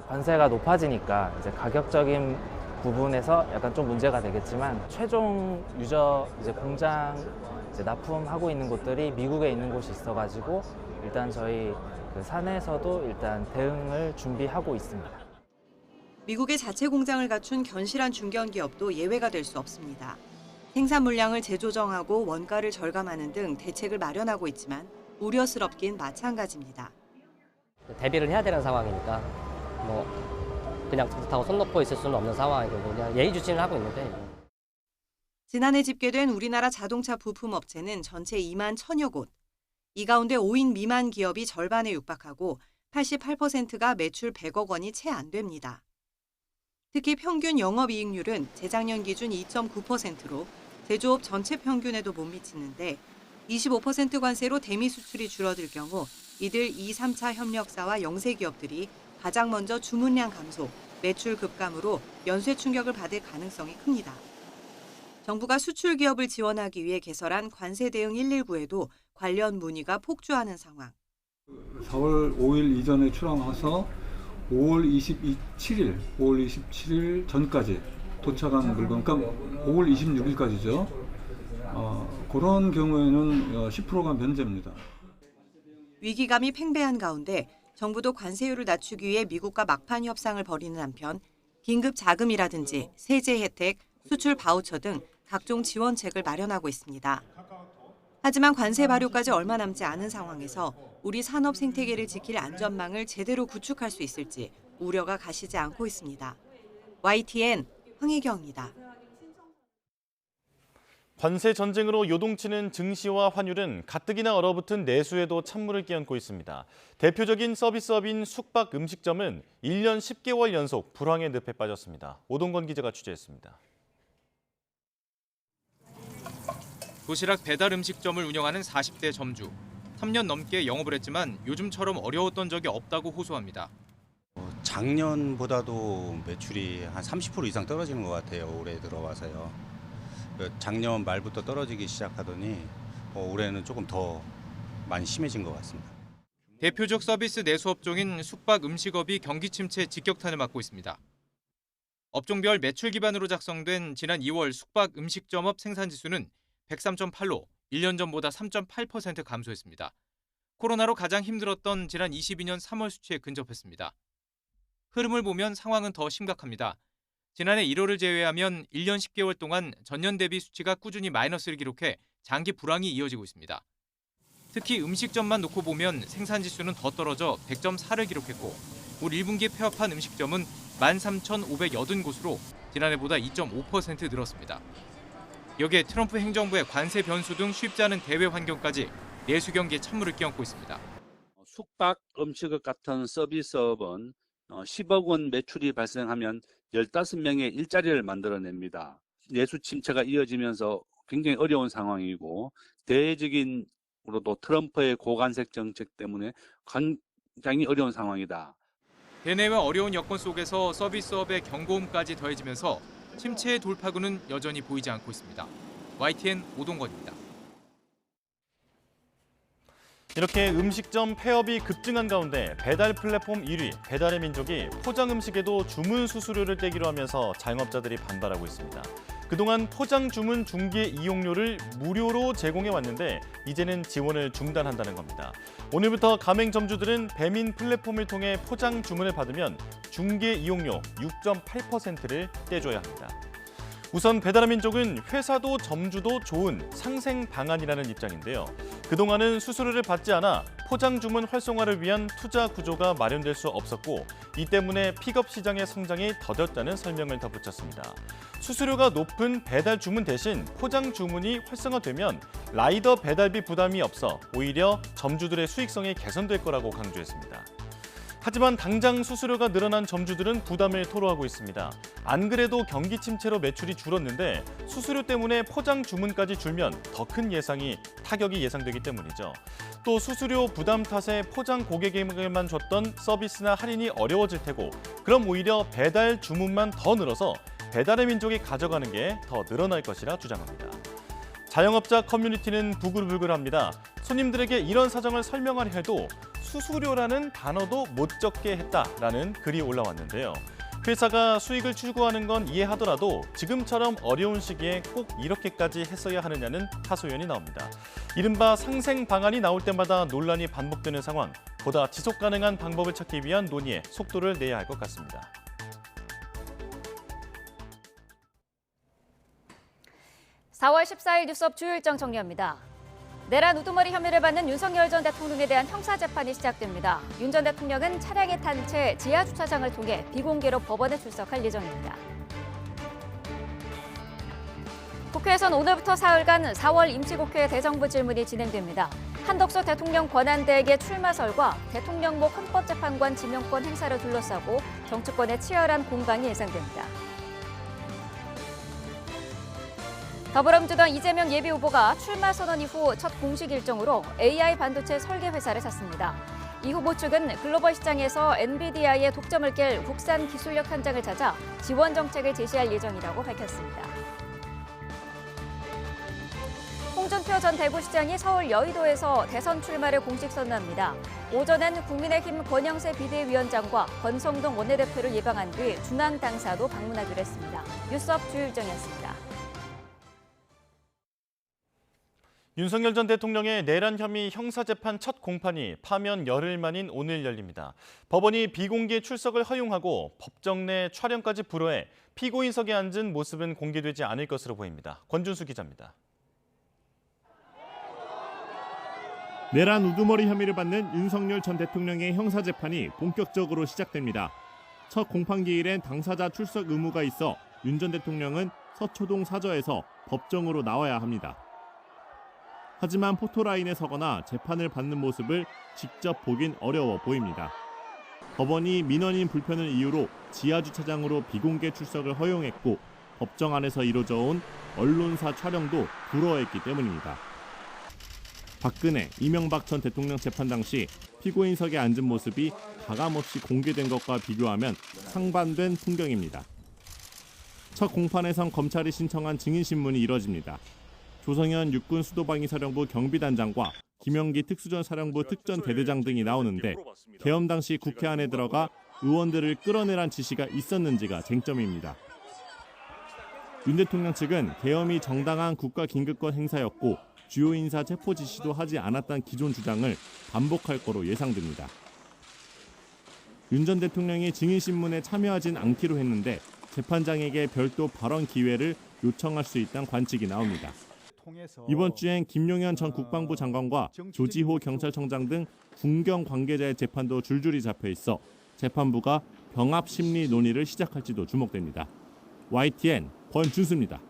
Speaker 5: 관세가 높아지니까 이제 가격적인 부분에서 약간 좀 문제가 되겠지만 최종 유저 공장 납품하고 있는 곳들이 미국에 있는 곳이 있어가지고 일단 저희 사내에서도 일단 대응을 준비하고 있습니다.
Speaker 4: 미국의 자체 공장을 갖춘 견실한 중견기업도 예외가 될 수 없습니다. 생산 물량을 재조정하고 원가를 절감하는 등 대책을 마련하고 있지만 우려스럽긴 마찬가지입니다.
Speaker 6: 대비를 해야 되는 상황이니까 그냥 타고 손 놓고 있을 수는 없는 상황이고 그냥 예의주시를 하고 있는데.
Speaker 4: 지난해 집계된 우리나라 자동차 부품 업체는 전체 2만 1,000여 곳. 이 가운데 5인 미만 기업이 절반에 육박하고 88%가 매출 100억 원이 채 안 됩니다. 특히 평균 영업이익률은 재작년 기준 2.9%로 제조업 전체 평균에도 못 미치는데 25% 관세로 대미 수출이 줄어들 경우 이들 2, 3차 협력사와 영세 기업들이 가장 먼저 주문량 감소, 매출 급감으로 연쇄 충격을 받을 가능성이 큽니다. 정부가 수출 기업을 지원하기 위해 개설한 관세 대응 119에도 관련 문의가 폭주하는 상황.
Speaker 25: 4월 5일 이전에 출항해서 5월 27일 전까지 도착한 물건, 그러니까 5월 26일까지죠. 그런 경우에는 10%가 면제입니다.
Speaker 4: 위기감이 팽배한 가운데 정부도 관세율을 낮추기 위해 미국과 막판 협상을 벌이는 한편 긴급 자금이라든지 세제 혜택, 수출 바우처 등 각종 지원책을 마련하고 있습니다. 하지만 관세 발효까지 얼마 남지 않은 상황에서 우리 산업 생태계를 지킬 안전망을 제대로 구축할 수 있을지 우려가 가시지 않고 있습니다. YTN 황혜경입니다.
Speaker 10: 관세 전쟁으로 요동치는 증시와 환율은 가뜩이나 얼어붙은 내수에도 찬물을 끼얹고 있습니다. 대표적인 서비스업인 숙박 음식점은 1년 10개월 연속 불황의 늪에 빠졌습니다. 오동건 기자가 취재했습니다.
Speaker 26: 도시락 배달 음식점을 운영하는 40대 점주. 3년 넘게 영업을 했지만 요즘처럼 어려웠던 적이 없다고 호소합니다.
Speaker 27: 작년보다도 매출이 한 30% 이상 떨어지는 것 같아요. 올해 들어와서요. 작년 말부터 떨어지기 시작하더니 올해는 조금 더 많이 심해진 것 같습니다.
Speaker 26: 대표적 서비스 내수업종인 숙박 음식업이 경기 침체 직격탄을 맞고 있습니다. 업종별 매출 기반으로 작성된 지난 2월 숙박 음식점업 생산지수는 103.8로 1년 전보다 3.8% 감소했습니다. 코로나로 가장 힘들었던 지난 22년 3월 수치에 근접했습니다. 흐름을 보면 상황은 더 심각합니다. 지난해 1월을 제외하면 1년 10개월 동안 전년 대비 수치가 꾸준히 마이너스를 기록해 장기 불황이 이어지고 있습니다. 특히 음식점만 놓고 보면 생산지수는 더 떨어져 100.4를 기록했고 올 1분기 폐업한 음식점은 13,580곳으로 지난해보다 2.5% 늘었습니다. 여기에 트럼프 행정부의 관세 변수 등 쉽지 않은 대외 환경까지 내수 경기에 찬물을 끼얹고 있습니다.
Speaker 3: 숙박, 음식업 같은 서비스업은 10억 원 매출이 발생하면 15명의 일자리를 만들어냅니다. 내수 침체가 이어지면서 굉장히 어려운 상황이고 대외적인으로도 트럼프의 고관세 정책 때문에 굉장히 어려운 상황이다.
Speaker 26: 대내와 어려운 여건 속에서 서비스업의 경고음까지 더해지면서 침체의 돌파구는 여전히 보이지 않고 있습니다. YTN 오동건입니다.
Speaker 10: 이렇게 음식점 폐업이 급증한 가운데 배달 플랫폼 1위 배달의 민족이 포장 음식에도 주문 수수료를 떼기로 하면서 자영업자들이 반발하고 있습니다. 그동안 포장 주문 중개 이용료를 무료로 제공해 왔는데 이제는 지원을 중단한다는 겁니다. 오늘부터 가맹점주들은 배민 플랫폼을 통해 포장 주문을 받으면 중개 이용료 6.8%를 떼줘야 합니다. 우선 배달의 민족은 회사도 점주도 좋은 상생 방안이라는 입장인데요. 그동안은 수수료를 받지 않아 포장 주문 활성화를 위한 투자 구조가 마련될 수 없었고 이 때문에 픽업 시장의 성장이 더뎠다는 설명을 덧붙였습니다. 수수료가 높은 배달 주문 대신 포장 주문이 활성화되면 라이더 배달비 부담이 없어 오히려 점주들의 수익성이 개선될 거라고 강조했습니다. 하지만 당장 수수료가 늘어난 점주들은 부담을 토로하고 있습니다. 안 그래도 경기 침체로 매출이 줄었는데 수수료 때문에 포장 주문까지 줄면 더 큰 타격이 예상되기 때문이죠. 또 수수료 부담 탓에 포장 고객에게만 줬던 서비스나 할인이 어려워질 테고 그럼 오히려 배달 주문만 더 늘어서 배달의 민족이 가져가는 게 더 늘어날 것이라 주장합니다. 자영업자 커뮤니티는 부글부글합니다. 손님들에게 이런 사정을 설명하려 해도 수수료라는 단어도 못 적게 했다라는 글이 올라왔는데요. 회사가 수익을 추구하는 건 이해하더라도 지금처럼 어려운 시기에 꼭 이렇게까지 했어야 하느냐는 하소연이 나옵니다. 이른바 상생 방안이 나올 때마다 논란이 반복되는 상황, 보다 지속 가능한 방법을 찾기 위한 논의에 속도를 내야 할 것 같습니다.
Speaker 1: (4월 14일) 뉴스업 주요 일정 정리합니다. 내란 우두머리 혐의를 받는 윤석열 전 대통령에 대한 형사재판이 시작됩니다. 윤 전 대통령은 차량에 탄 채 지하주차장을 통해 비공개로 법원에 출석할 예정입니다. 국회에선 오늘부터 사흘간 4월 임시국회 대정부 질문이 진행됩니다. 한덕수 대통령 권한대행의 출마설과 대통령목 헌법재판관 지명권 행사를 둘러싸고 정치권의 치열한 공방이 예상됩니다. 더불어민주당 이재명 예비후보가 출마 선언 이후 첫 공식 일정으로 AI 반도체 설계 회사를 샀습니다. 이 후보 측은 글로벌 시장에서 엔비디아의 독점을 깰 국산 기술력 현장을 찾아 지원 정책을 제시할 예정이라고 밝혔습니다. 홍준표 전 대구시장이 서울 여의도에서 대선 출마를 공식 선언합니다. 오전엔 국민의힘 권영세 비대위원장과 권성동 원내대표를 예방한 뒤 중앙 당사도 방문하기로 했습니다. 뉴스업 주요 일정이었습니다.
Speaker 10: 윤석열 전 대통령의 내란 혐의 형사재판 첫 공판이 파면 열흘 만인 오늘 열립니다. 법원이 비공개 출석을 허용하고 법정 내 촬영까지 불허해 피고인석에 앉은 모습은 공개되지 않을 것으로 보입니다. 권준수 기자입니다.
Speaker 7: 내란 우두머리 혐의를 받는 윤석열 전 대통령의 형사재판이 본격적으로 시작됩니다. 첫 공판 기일엔 당사자 출석 의무가 있어 윤 전 대통령은 서초동 사저에서 법정으로 나와야 합니다. 하지만 포토라인에 서거나 재판을 받는 모습을 직접 보긴 어려워 보입니다. 법원이 민원인 불편을 이유로 지하주차장으로 비공개 출석을 허용했고 법정 안에서 이루어져 온 언론사 촬영도 불허했기 때문입니다. 박근혜, 이명박 전 대통령 재판 당시 피고인석에 앉은 모습이 가감없이 공개된 것과 비교하면 상반된 풍경입니다. 첫 공판에선 검찰이 신청한 증인신문이 이뤄집니다. 조성현 육군 수도방위사령부 경비단장과 김영기 특수전사령부 특전대대장 등이 나오는데 계엄 당시 국회 안에 들어가 의원들을 끌어내란 지시가 있었는지가 쟁점입니다. 윤 대통령 측은 계엄이 정당한 국가긴급권 행사였고 주요 인사 체포 지시도 하지 않았다는 기존 주장을 반복할 거로 예상됩니다. 윤 전 대통령이 증인신문에 참여하진 않기로 했는데 재판장에게 별도 발언 기회를 요청할 수 있다는 관측이 나옵니다. 이번 주엔 김용현 전 국방부 장관과 조지호 경찰청장 등 군경 관계자의 재판도 줄줄이 잡혀 있어 재판부가 병합 심리 논의를 시작할지도 주목됩니다. YTN 권준수입니다.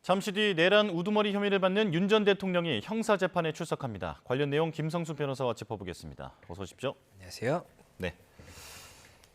Speaker 10: 잠시 뒤 내란 우두머리 혐의를 받는 윤 전 대통령이 형사재판에 출석합니다. 관련 내용 김성수 변호사와 짚어보겠습니다. 어서 오십시오.
Speaker 8: 안녕하세요.
Speaker 10: 네.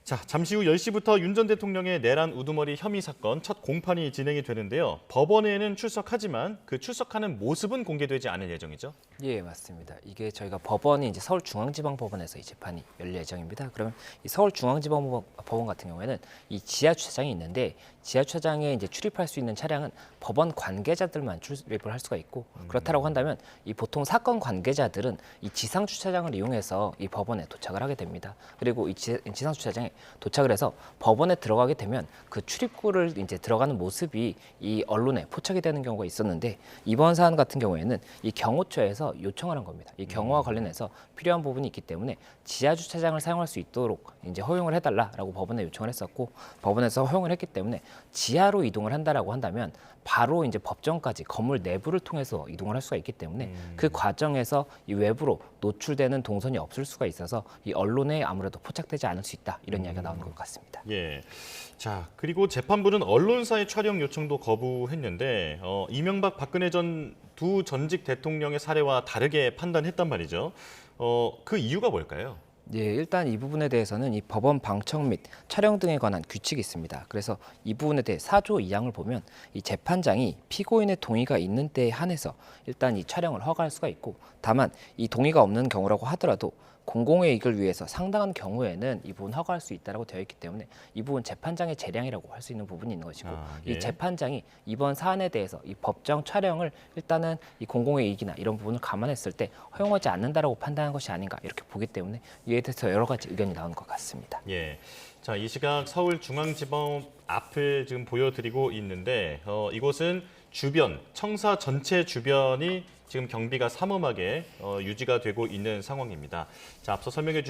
Speaker 10: 자, 잠시 후 10시부터 윤 전 대통령의 내란 우두머리 혐의 사건 첫 공판이 진행이 되는데요. 법원에는 출석하지만 그 출석하는 모습은 공개되지 않을 예정이죠?
Speaker 8: 예, 맞습니다. 이게 저희가 법원이 이제 서울중앙지방법원에서 이 재판이 열릴 예정입니다. 그러면 이 서울중앙지방법원 같은 경우에는 이 지하 주차장이 있는데 지하 주차장에 이제 출입할 수 있는 차량은 법원 관계자들만 출입을 할 수가 있고 그렇다고 한다면 이 보통 사건 관계자들은 이 지상 주차장을 이용해서 이 법원에 도착을 하게 됩니다. 그리고 이 지상 주차장에 도착을 해서 법원에 들어가게 되면 그 출입구를 이제 들어가는 모습이 이 언론에 포착이 되는 경우가 있었는데 이번 사안 같은 경우에는 이 경호처에서 요청을 한 겁니다. 이 경호와 관련해서 필요한 부분이 있기 때문에 지하 주차장을 사용할 수 있도록 이제 허용을 해달라라고 법원에 요청을 했었고 법원에서 허용을 했기 때문에 지하로 이동을 한다라고 한다면 바로 이제 법정까지 건물 내부를 통해서 이동을 할 수가 있기 때문에 그 과정에서 이 외부로 노출되는 동선이 없을 수가 있어서 이 언론에 아무래도 포착되지 않을 수 있다 이런 이야기가 나오는 것 같습니다.
Speaker 10: 예. 자, 그리고 재판부는 언론사의 촬영 요청도 거부했는데 이명박 박근혜 전 두 전직 대통령의 사례와 다르게 판단했단 말이죠. 그 이유가 뭘까요?
Speaker 8: 예, 일단 이 부분에 대해서는 이 법원 방청 및 촬영 등에 관한 규칙이 있습니다. 그래서 이 부분에 대해 4조 2항을 보면 이 재판장이 피고인의 동의가 있는 때에 한해서 일단 이 촬영을 허가할 수가 있고 다만 이 동의가 없는 경우라고 하더라도 공공의 이익을 위해서 상당한 경우에는 이 부분 허가할 수 있다고 되어 있기 때문에 이 부분 재판장의 재량이라고 할 수 있는 부분이 있는 것이고
Speaker 10: 예.
Speaker 8: 이 재판장이 이번 사안에 대해서 이 법정 촬영을 일단은 이 공공의 이익이나 이런 부분을 감안했을 때 허용하지 않는다라고 판단한 것이 아닌가 이렇게 보기 때문에 이에 대해서 여러 가지 의견이 나오는 것 같습니다.
Speaker 10: 예. 자, 이 시각 서울중앙지법 앞을 지금 보여드리고 있는데 이곳은 주변, 청사 전체 주변이 지금 경비가 삼엄하게 유지가 되고 있는 상황입니다. 자, 앞서 설명해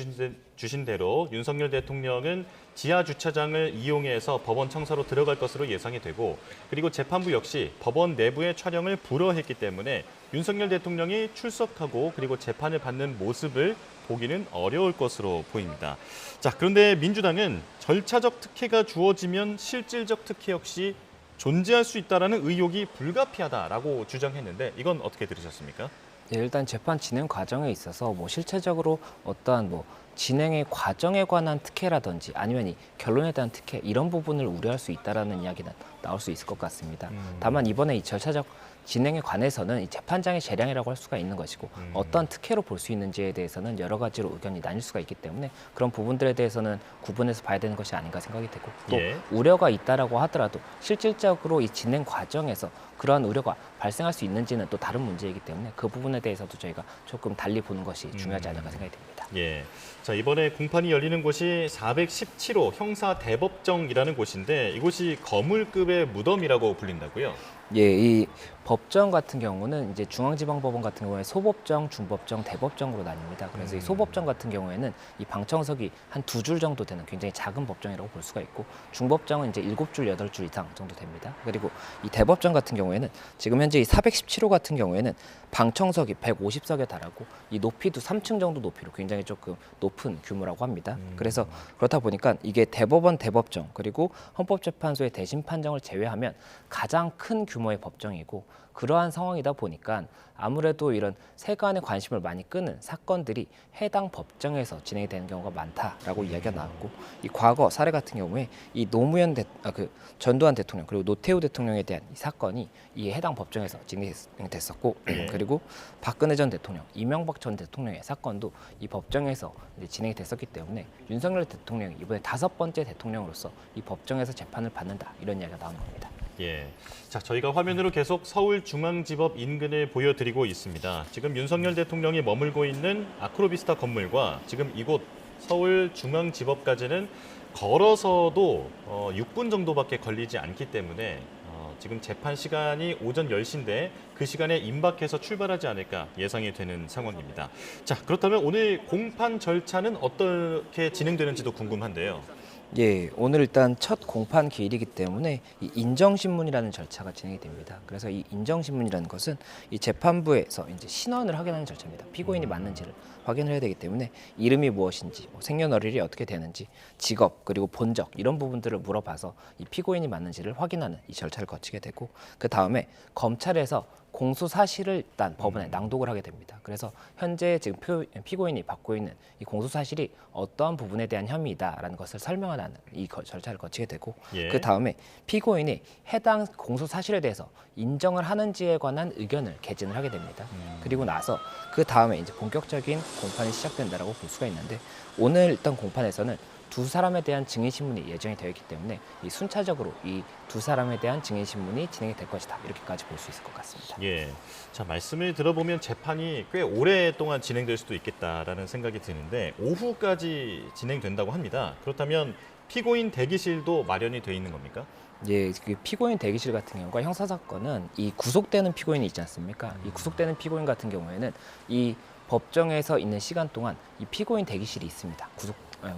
Speaker 10: 주신 대로 윤석열 대통령은 지하 주차장을 이용해서 법원 청사로 들어갈 것으로 예상이 되고 그리고 재판부 역시 법원 내부의 촬영을 불허했기 때문에 윤석열 대통령이 출석하고 그리고 재판을 받는 모습을 보기는 어려울 것으로 보입니다. 자, 그런데 민주당은 절차적 특혜가 주어지면 실질적 특혜 역시 존재할 수 있다는 의혹이 불가피하다라고 주장했는데 이건 어떻게 들으셨습니까?
Speaker 8: 예, 일단 재판 진행 과정에 있어서 뭐 실체적으로 어떠한 뭐 진행의 과정에 관한 특혜라든지 아니면 이 결론에 대한 특혜 이런 부분을 우려할 수 있다라는 이야기는 나올 수 있을 것 같습니다. 다만 이번에 이 절차적 진행에 관해서는 이 재판장의 재량이라고 할 수가 있는 것이고 어떤 특혜로 볼 수 있는지에 대해서는 여러 가지로 의견이 나뉠 수가 있기 때문에 그런 부분들에 대해서는 구분해서 봐야 되는 것이 아닌가 생각이 되고 또 우려가 있다라고 하더라도 실질적으로 이 진행 과정에서 그러한 우려가 발생할 수 있는지는 또 다른 문제이기 때문에 그 부분에 대해서도 저희가 조금 달리 보는 것이 중요하지 않을까 생각이 됩니다.
Speaker 10: 예. 자, 이번에 공판이 열리는 곳이 417호 형사대법정이라는 곳인데 이곳이 거물급의 무덤이라고 불린다고요?
Speaker 8: 예, 이 법정 같은 경우는 이제 중앙지방법원 같은 경우에 소법정, 중법정, 대법정으로 나뉩니다. 그래서 이 소법정 같은 경우에는 이 방청석이 한 2줄 정도 되는 굉장히 작은 법정이라고 볼 수가 있고 중법정은 이제 7줄, 8줄 이상 정도 됩니다. 그리고 이 대법정 같은 경우에는 지금 현재 이 417호 같은 경우에는 방청석이 150석에 달하고 이 높이도 3층 정도 높이로 굉장히 조금 높은 규모라고 합니다. 그래서 그렇다 보니까 이게 대법원, 대법정 그리고 헌법재판소의 대심 판정을 제외하면 가장 큰 규모의 법정이고 그러한 상황이다 보니까 아무래도 이런 세간의 관심을 많이 끄는 사건들이 해당 법정에서 진행이 되는 경우가 많다라고 이야기가 나왔고 이 과거 사례 같은 경우에 이 노무현 전두환 대통령 그리고 노태우 대통령에 대한 이 사건이 이 해당 법정에서 진행됐었고 그리고 박근혜 전 대통령, 이명박 전 대통령의 사건도 이 법정에서 이제 진행이 됐었기 때문에 윤석열 대통령이 이번에 5번째 대통령으로서 이 법정에서 재판을 받는다 이런 이야기가 나오는 겁니다.
Speaker 10: 예. 자, 저희가 화면으로 계속 서울중앙지법 인근을 보여드리고 있습니다. 지금 윤석열 대통령이 머물고 있는 아크로비스타 건물과 지금 이곳 서울중앙지법까지는 걸어서도 6분 정도밖에 걸리지 않기 때문에 지금 재판 시간이 오전 10시인데 그 시간에 임박해서 출발하지 않을까 예상이 되는 상황입니다. 자, 그렇다면 오늘 공판 절차는 어떻게 진행되는지도 궁금한데요.
Speaker 8: 예, 오늘 일단 첫 공판 기일이기 때문에 이 인정신문이라는 절차가 진행이 됩니다. 그래서 이 인정신문이라는 것은 이 재판부에서 이제 신원을 확인하는 절차입니다. 피고인이 맞는지를 확인을 해야 되기 때문에 이름이 무엇인지, 뭐 생년월일이 어떻게 되는지, 직업 그리고 본적 이런 부분들을 물어봐서 이 피고인이 맞는지를 확인하는 이 절차를 거치게 되고 그 다음에 검찰에서 공소 사실을 일단 법원에 낭독을 하게 됩니다. 그래서 현재 지금 피고인이 받고 있는 이 공소 사실이 어떠한 부분에 대한 혐의이다라는 것을 설명하는 이 절차를 거치게 되고 그 다음에 피고인이 해당 공소 사실에 대해서 인정을 하는지에 관한 의견을 개진을 하게 됩니다. 그리고 나서 그 다음에 이제 본격적인 공판이 시작된다라고 볼 수가 있는데 오늘 일단 공판에서는 두 사람에 대한 증인신문이 예정이 되어 있기 때문에 이 순차적으로 이 두 사람에 대한 증인신문이 진행이 될 것이다. 이렇게까지 볼 수 있을 것 같습니다.
Speaker 10: 예. 자, 말씀을 들어보면 재판이 꽤 오랫동안 진행될 수도 있겠다라는 생각이 드는데 오후까지 진행된다고 합니다. 그렇다면 피고인 대기실도 마련이 돼 있는 겁니까?
Speaker 8: 예, 그 피고인 대기실 같은 경우가 형사 사건은 이 구속되는 피고인이 있지 않습니까? 이 구속되는 피고인 같은 경우에는 이 법정에서 있는 시간 동안 이 피고인 대기실이 있습니다.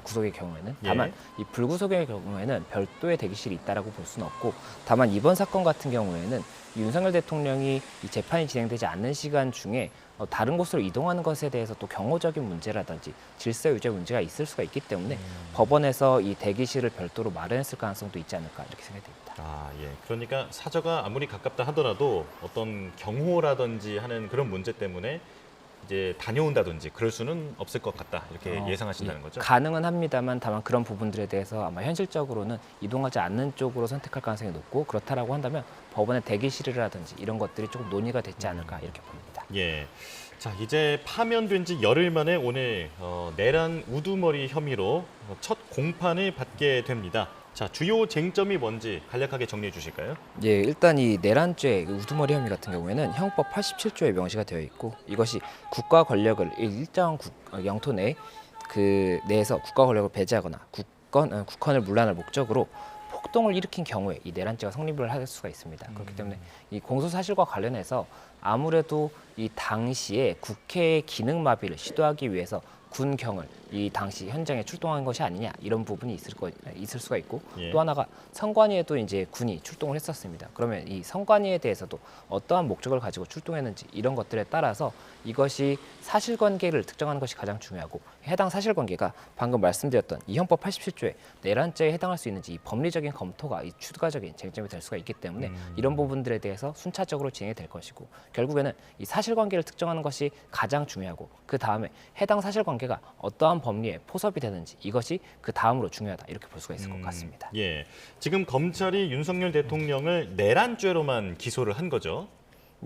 Speaker 8: 구속의 경우에는 다만 이 불구속의 경우에는 별도의 대기실이 있다라고 볼 수는 없고 다만 이번 사건 같은 경우에는 윤석열 대통령이 이 재판이 진행되지 않는 시간 중에 다른 곳으로 이동하는 것에 대해서 또 경호적인 문제라든지 질서 유지 문제가 있을 수가 있기 때문에 법원에서 이 대기실을 별도로 마련했을 가능성도 있지 않을까 이렇게 생각이 됩니다.
Speaker 10: 아, 예. 그러니까 사저가 아무리 가깝다 하더라도 어떤 경호라든지 하는 그런 문제 때문에 이제 다녀온다든지 그럴 수는 없을 것 같다 이렇게 예상하신다는 거죠?
Speaker 8: 가능은 합니다만 다만 그런 부분들에 대해서 아마 현실적으로는 이동하지 않는 쪽으로 선택할 가능성이 높고 그렇다라고 한다면 법원의 대기실이라든지 이런 것들이 조금 논의가 됐지 않을까 이렇게 봅니다.
Speaker 10: 예. 자, 이제 파면된 지 열흘 만에 오늘 내란 우두머리 혐의로 첫 공판을 받게 됩니다. 자, 주요 쟁점이 뭔지 간략하게 정리해 주실까요?
Speaker 8: 예, 일단 이 내란죄 우두머리 혐의 같은 경우에는 형법 87조에 명시가 되어 있고 이것이 국가 권력을 일정 영토 내에서 국가 권력을 배제하거나 국헌을 문란할 목적으로 폭동을 일으킨 경우에 이 내란죄가 성립을 할 수가 있습니다. 그렇기 때문에 이 공소 사실과 관련해서 아무래도 이 당시에 국회의 기능 마비를 시도하기 위해서 군경을 이 당시 현장에 출동한 것이 아니냐 이런 부분이 있을 수가 있고 또 하나가 선관위에도 이제 군이 출동을 했었습니다. 그러면 이 선관위에 대해서도 어떠한 목적을 가지고 출동했는지 이런 것들에 따라서 이것이 사실관계를 특정하는 것이 가장 중요하고 해당 사실관계가 방금 말씀드렸던 이 형법 87조에 내란죄에 해당할 수 있는지 이 법리적인 검토가 이 추가적인 쟁점이 될 수가 있기 때문에 이런 부분들에 대해서 순차적으로 진행이 될 것이고 결국에는 이 사실관계를 특정하는 것이 가장 중요하고 그 다음에 해당 사실관계가 어떠한 법리에 포섭이 되는지 이것이 그 다음으로 중요하다 이렇게 볼 수가 있을 것 같습니다.
Speaker 10: 예, 지금 검찰이 윤석열 대통령을 내란죄로만 기소를 한 거죠?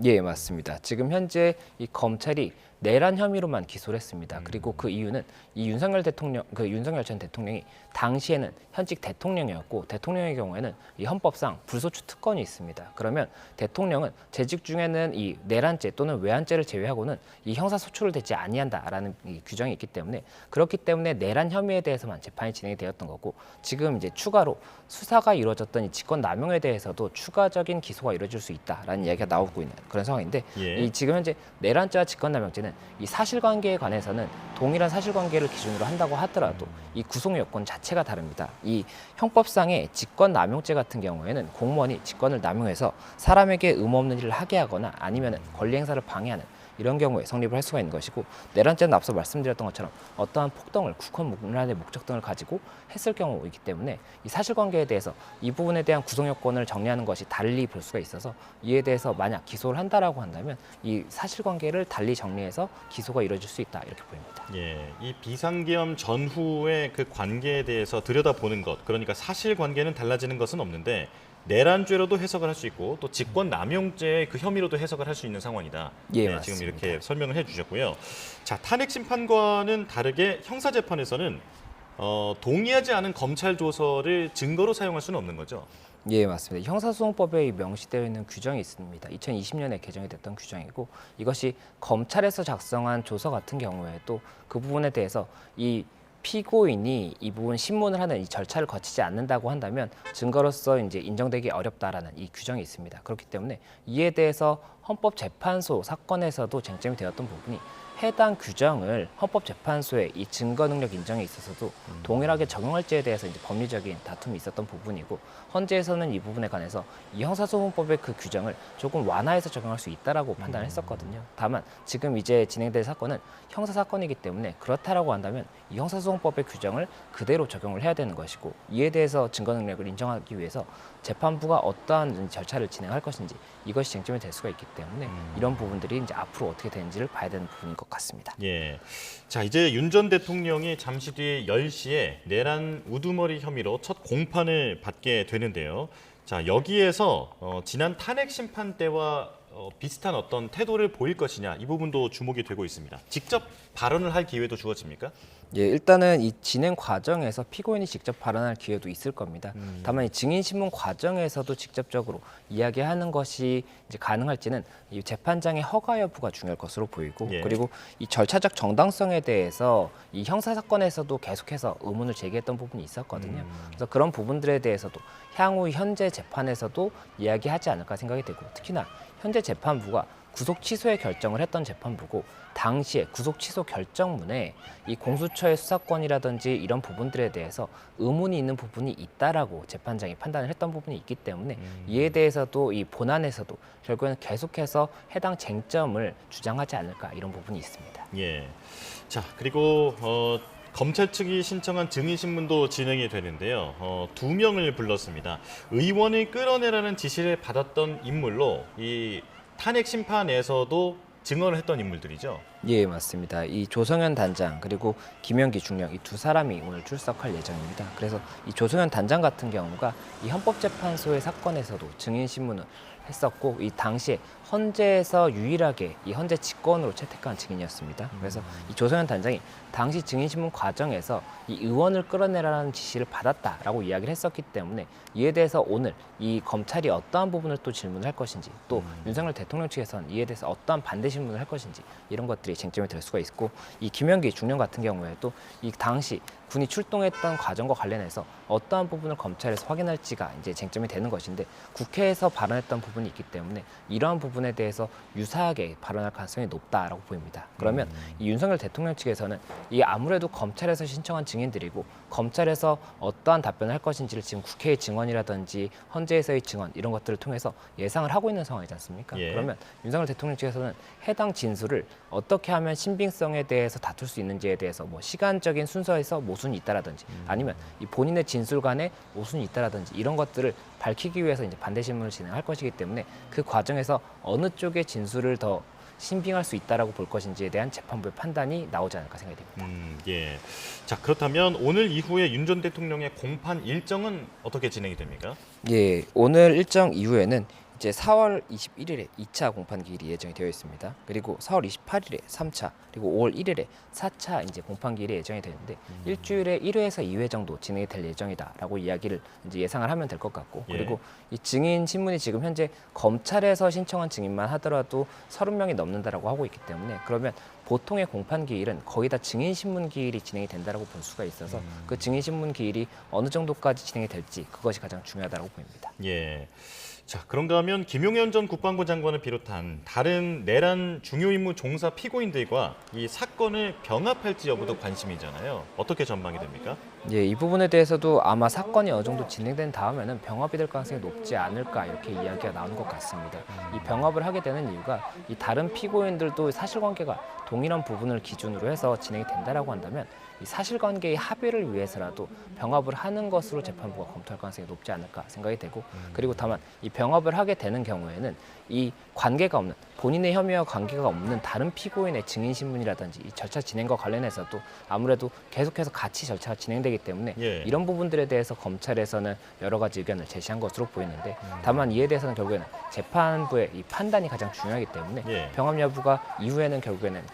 Speaker 8: 예, 맞습니다. 지금 현재 이 검찰이 내란 혐의로만 기소를 했습니다. 그리고 그 이유는 이 윤석열 전 대통령이 당시에는 현직 대통령이었고 대통령의 경우에는 이 헌법상 불소추 특권이 있습니다. 그러면 대통령은 재직 중에는 이 내란죄 또는 외환죄를 제외하고는 이 형사소추를 대지 아니한다라는 이 규정이 있기 때문에 그렇기 때문에 내란 혐의에 대해서만 재판이 진행이 되었던 거고 지금 이제 추가로 수사가 이루어졌던 이 직권남용에 대해서도 추가적인 기소가 이루어질 수 있다라는 이야기가 나오고 있는 그런 상황인데 이 지금 현재 내란죄와 직권남용죄는 이 사실관계에 관해서는 동일한 사실관계를 기준으로 한다고 하더라도 이 구속 요건 자체가 다릅니다. 이 형법상의 직권남용죄 같은 경우에는 공무원이 직권을 남용해서 사람에게 의무 없는 일을 하게 하거나 아니면 권리 행사를 방해하는 이런 경우에 성립을 할 수가 있는 것이고 내란죄는 앞서 말씀드렸던 것처럼 어떠한 폭동을 국헌 문란의 목적 등을 가지고 했을 경우이기 때문에 이 사실관계에 대해서 이 부분에 대한 구속요건을 정리하는 것이 달리 볼 수가 있어서 이에 대해서 만약 기소를 한다라고 한다면 이 사실관계를 달리 정리해서 기소가 이루어질 수 있다 이렇게 보입니다.
Speaker 10: 예, 이 비상계엄 전후의 그 관계에 대해서 들여다보는 것 그러니까 사실관계는 달라지는 것은 없는데 내란죄로도 해석을 할 수 있고 또 직권남용죄의 그 혐의로도 해석을 할 수 있는 상황이다.
Speaker 8: 예,
Speaker 10: 네, 지금 이렇게 설명을 해주셨고요. 자, 탄핵 심판과는 다르게 형사재판에서는 동의하지 않은 검찰 조서를 증거로 사용할 수는 없는 거죠.
Speaker 8: 예, 맞습니다. 형사소송법에 명시되어 있는 규정이 있습니다. 2020년에 개정이 됐던 규정이고 이것이 검찰에서 작성한 조서 같은 경우에도 그 부분에 대해서 이 피고인이 이 부분 신문을 하는 이 절차를 거치지 않는다고 한다면 증거로서 이제 인정되기 어렵다라는 이 규정이 있습니다. 그렇기 때문에 이에 대해서 헌법재판소 사건에서도 쟁점이 되었던 부분이 해당 규정을 헌법재판소의 이 증거 능력 인정에 있어서도 동일하게 적용할지에 대해서 이제 법리적인 다툼이 있었던 부분이고, 헌재에서는 이 부분에 관해서 이 형사소송법의 그 규정을 조금 완화해서 적용할 수 있다라고 판단을 했었거든요. 다만 지금 이제 진행될 사건은 형사 사건이기 때문에 그렇다라고 한다면 이 형사소송법의 규정을 그대로 적용을 해야 되는 것이고, 이에 대해서 증거 능력을 인정하기 위해서 재판부가 어떠한 절차를 진행할 것인지 이것이 쟁점이 될 수가 있기 때문에 이런 부분들이 이제 앞으로 어떻게 되는지를 봐야 되는 부분인 것 같습니다.
Speaker 10: 예. 자, 이제 윤 전 대통령이 잠시 뒤에 10시에 내란 우두머리 혐의로 첫 공판을 받게 되는데요. 자, 여기에서 지난 탄핵 심판 때와 비슷한 어떤 태도를 보일 것이냐, 이 부분도 주목이 되고 있습니다. 직접 발언을 할 기회도 주어집니까?
Speaker 8: 예, 일단은 이 진행 과정에서 피고인이 직접 발언할 기회도 있을 겁니다. 다만 이 증인 신문 과정에서도 직접적으로 이야기하는 것이 이제 가능할지는 이 재판장의 허가 여부가 중요할 것으로 보이고,
Speaker 10: 예.
Speaker 8: 그리고 이 절차적 정당성에 대해서 이 형사 사건에서도 계속해서 의문을 제기했던 부분이 있었거든요. 그래서 그런 부분들에 대해서도 향후 현재 재판에서도 이야기하지 않을까 생각이 되고, 특히나 현재 재판부가 구속 취소의 결정을 했던 재판부고, 당시에 구속 취소 결정문에 이 공수처의 수사권이라든지 이런 부분들에 대해서 의문이 있는 부분이 있다라고 재판장이 판단을 했던 부분이 있기 때문에 이에 대해서도 이 본안에서도 결국에는 계속해서 해당 쟁점을 주장하지 않을까, 이런 부분이 있습니다.
Speaker 10: 예. 자, 그리고 검찰 측이 신청한 증인신문도 진행이 되는데요. 2명을 불렀습니다. 의원을 끌어내라는 지시를 받았던 인물로 이 탄핵 심판에서도 증언을 했던 인물들이죠.
Speaker 8: 예, 맞습니다. 이 조성현 단장 그리고 김영기 중령, 이 두 사람이 오늘 출석할 예정입니다. 그래서 이 조성현 단장 같은 경우가 이 헌법재판소의 사건에서도 증인 신문을 했었고, 이 당시에 헌재에서 유일하게 이 헌재 직권으로 채택한 증인이었습니다. 그래서 이 조성현 단장이 당시 증인신문 과정에서 이 의원을 끌어내라는 지시를 받았다라고 이야기를 했었기 때문에 이에 대해서 오늘 이 검찰이 어떠한 부분을 또 질문을 할 것인지, 또 윤석열 대통령 측에서는 이에 대해서 어떠한 반대 질문을 할 것인지, 이런 것들이 쟁점이 될 수가 있고, 이 김영기 중령 같은 경우에도 이 당시 군이 출동했던 과정과 관련해서 어떠한 부분을 검찰에서 확인할지가 이제 쟁점이 되는 것인데, 국회에서 발언했던 부분이 있기 때문에 이러한 부분에 대해서 유사하게 발언할 가능성이 높다라고 보입니다. 그러면 이 윤석열 대통령 측에서는 이 아무래도 검찰에서 신청한 증인들이고, 검찰에서 어떠한 답변을 할 것인지를 지금 국회의 증언이라든지 헌재에서의 증언, 이런 것들을 통해서 예상을 하고 있는 상황이지 않습니까?
Speaker 10: 예.
Speaker 8: 그러면 윤석열 대통령 측에서는 해당 진술을 어떻게 하면 신빙성에 대해서 다툴 수 있는지에 대해서 뭐 시간적인 순서에서 모순이 있다라든지, 아니면 이 본인의 진술 간에 모순이 있다라든지, 이런 것들을 밝히기 위해서 이제 반대 신문을 진행할 것이기 때문에 그 과정에서 어느 쪽의 진술을 더 신빙할 수 있다라고 볼 것인지에 대한 재판부의 판단이 나오지 않을까 생각이 됩니다.
Speaker 10: 예. 자, 그렇다면 오늘 이후에 윤 전 대통령의 공판 일정은 어떻게 진행이 됩니까?
Speaker 8: 예, 오늘 일정 이후에는 이제 4월 21일에 2차 공판 기일이 예정이 되어 있습니다. 그리고 4월 28일에 3차, 그리고 5월 1일에 4차 이제 공판 기일이 예정이 되는데 일주일에 1회에서 2회 정도 진행이 될 예정이다라고 이야기를 이제 예상을 하면 될 것 같고, 그리고 이 증인 신문이 지금 현재 검찰에서 신청한 증인만 하더라도 30명이 넘는다라고 하고 있기 때문에, 그러면 보통의 공판 기일은 거의 다 증인 신문 기일이 진행이 된다라고 볼 수가 있어서 그 증인 신문 기일이 어느 정도까지 진행이 될지, 그것이 가장 중요하다고 보입니다.
Speaker 10: 예. 자, 그런가 하면 김용현 전 국방부 장관을 비롯한 다른 내란 중요 임무 종사 피고인들과 이 사건을 병합할지 여부도 관심이잖아요. 어떻게 전망이 됩니까?
Speaker 8: 예, 이 부분에 대해서도 아마 사건이 어느 정도 진행된 다음에는 병합이 될 가능성이 높지 않을까, 이렇게 이야기가 나오는 것 같습니다. 이 병합을 하게 되는 이유가 이 다른 피고인들도 사실관계가 동일한 부분을 기준으로 해서 진행이 된다라고 한다면 이 사실관계의 합의를 위해서라도 병합을 하는 것으로 재판부가 검토할 가능성이 높지 않을까 생각이 되고, 그리고 다만 이 병합을 하게 되는 경우에는 이 관계가 없는, 본인의 혐의와 관계가 없는 다른 피고인의 증인 신문이라든지 이 절차 진행과 관련해서도 아무래도 계속해서 같이 절차가 진행되기 때문에 이런 부분들에 대해서 검찰에서는 여러 가지 의견을 제시한 것으로 보이는데, 다만 이에 대해서는 결국에는 재판부의 이 판단이 가장 중요하기 때문에 병합 여부가 이후에는 결국에는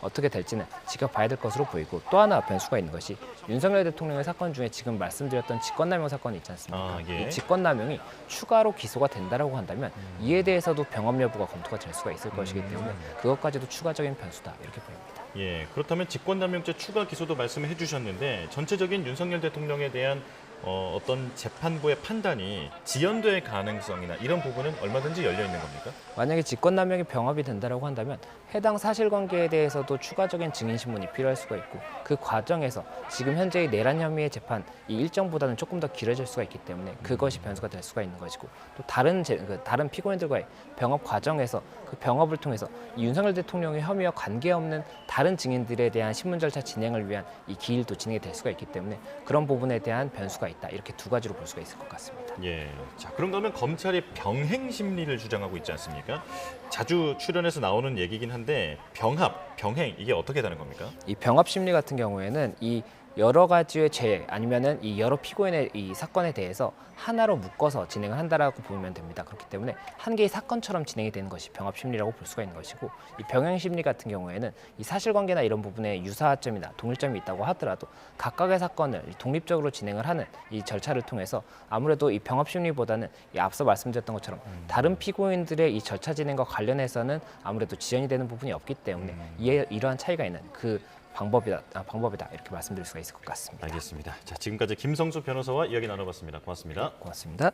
Speaker 8: 어떻게 될지는 지켜봐야 될 것으로 보이고, 또 하나 변수가 있는 것이 윤석열 대통령의 사건 중에 지금 말씀드렸던 직권남용 사건이 있지 않습니까? 이 직권남용이 추가로 기소가 된다라고 한다면 이에 대해서도 병합 여부가 검토가 될 수가 있을 것이기 때문에 그것까지도 추가적인 변수다, 이렇게 보입니다.
Speaker 10: 예, 그렇다면 직권남용죄 추가 기소도 말씀해 주셨는데 전체적인 윤석열 대통령에 대한 어떤 재판부의 판단이 지연될 가능성이나 이런 부분은 얼마든지 열려 있는 겁니까?
Speaker 8: 만약에 직권남용이 병합이 된다라고 한다면 해당 사실관계에 대해서도 추가적인 증인신문이 필요할 수가 있고 그 과정에서 지금 현재의 내란 혐의의 재판 이 일정보다는 조금 더 길어질 수가 있기 때문에 그것이 변수가 될 수가 있는 것이고 또 다른 피고인들과의 병합 과정에서 그 병합을 통해서 이 윤석열 대통령의 혐의와 관계없는 다른 증인들에 대한 신문 절차 진행을 위한 이 기일도 진행이 될 수가 있기 때문에 그런 부분에 대한 변수가 있다. 이렇게 두 가지로 볼 수가 있을 것 같습니다.
Speaker 10: 예. 자, 그런가 하면 검찰이 병행 심리를 주장하고 있지 않습니까? 자주 출연해서 나오는 얘기긴 한데 병합, 병행 이게 어떻게 다른 겁니까?
Speaker 8: 이 병합 심리 같은 경우에는 이 여러 가지의 죄 아니면은 이 여러 피고인의 이 사건에 대해서 하나로 묶어서 진행을 한다라고 보면 됩니다. 그렇기 때문에 한 개의 사건처럼 진행이 되는 것이 병합 심리라고 볼 수가 있는 것이고 이 병행 심리 같은 경우에는 이 사실관계나 이런 부분에 유사점이나 동일점이 있다고 하더라도 각각의 사건을 독립적으로 진행을 하는 이 절차를 통해서 아무래도 이 병합 심리보다는 이 앞서 말씀드렸던 것처럼 다른 피고인들의 이 절차 진행과 관련해서는 아무래도 지연이 되는 부분이 없기 때문에 이러한 차이가 있는 그 방법이다 이렇게 말씀드릴 수가 있을 것 같습니다.
Speaker 10: 알겠습니다. 자, 지금까지 김성수 변호사와 이야기 나눠봤습니다. 고맙습니다.
Speaker 8: 고맙습니다.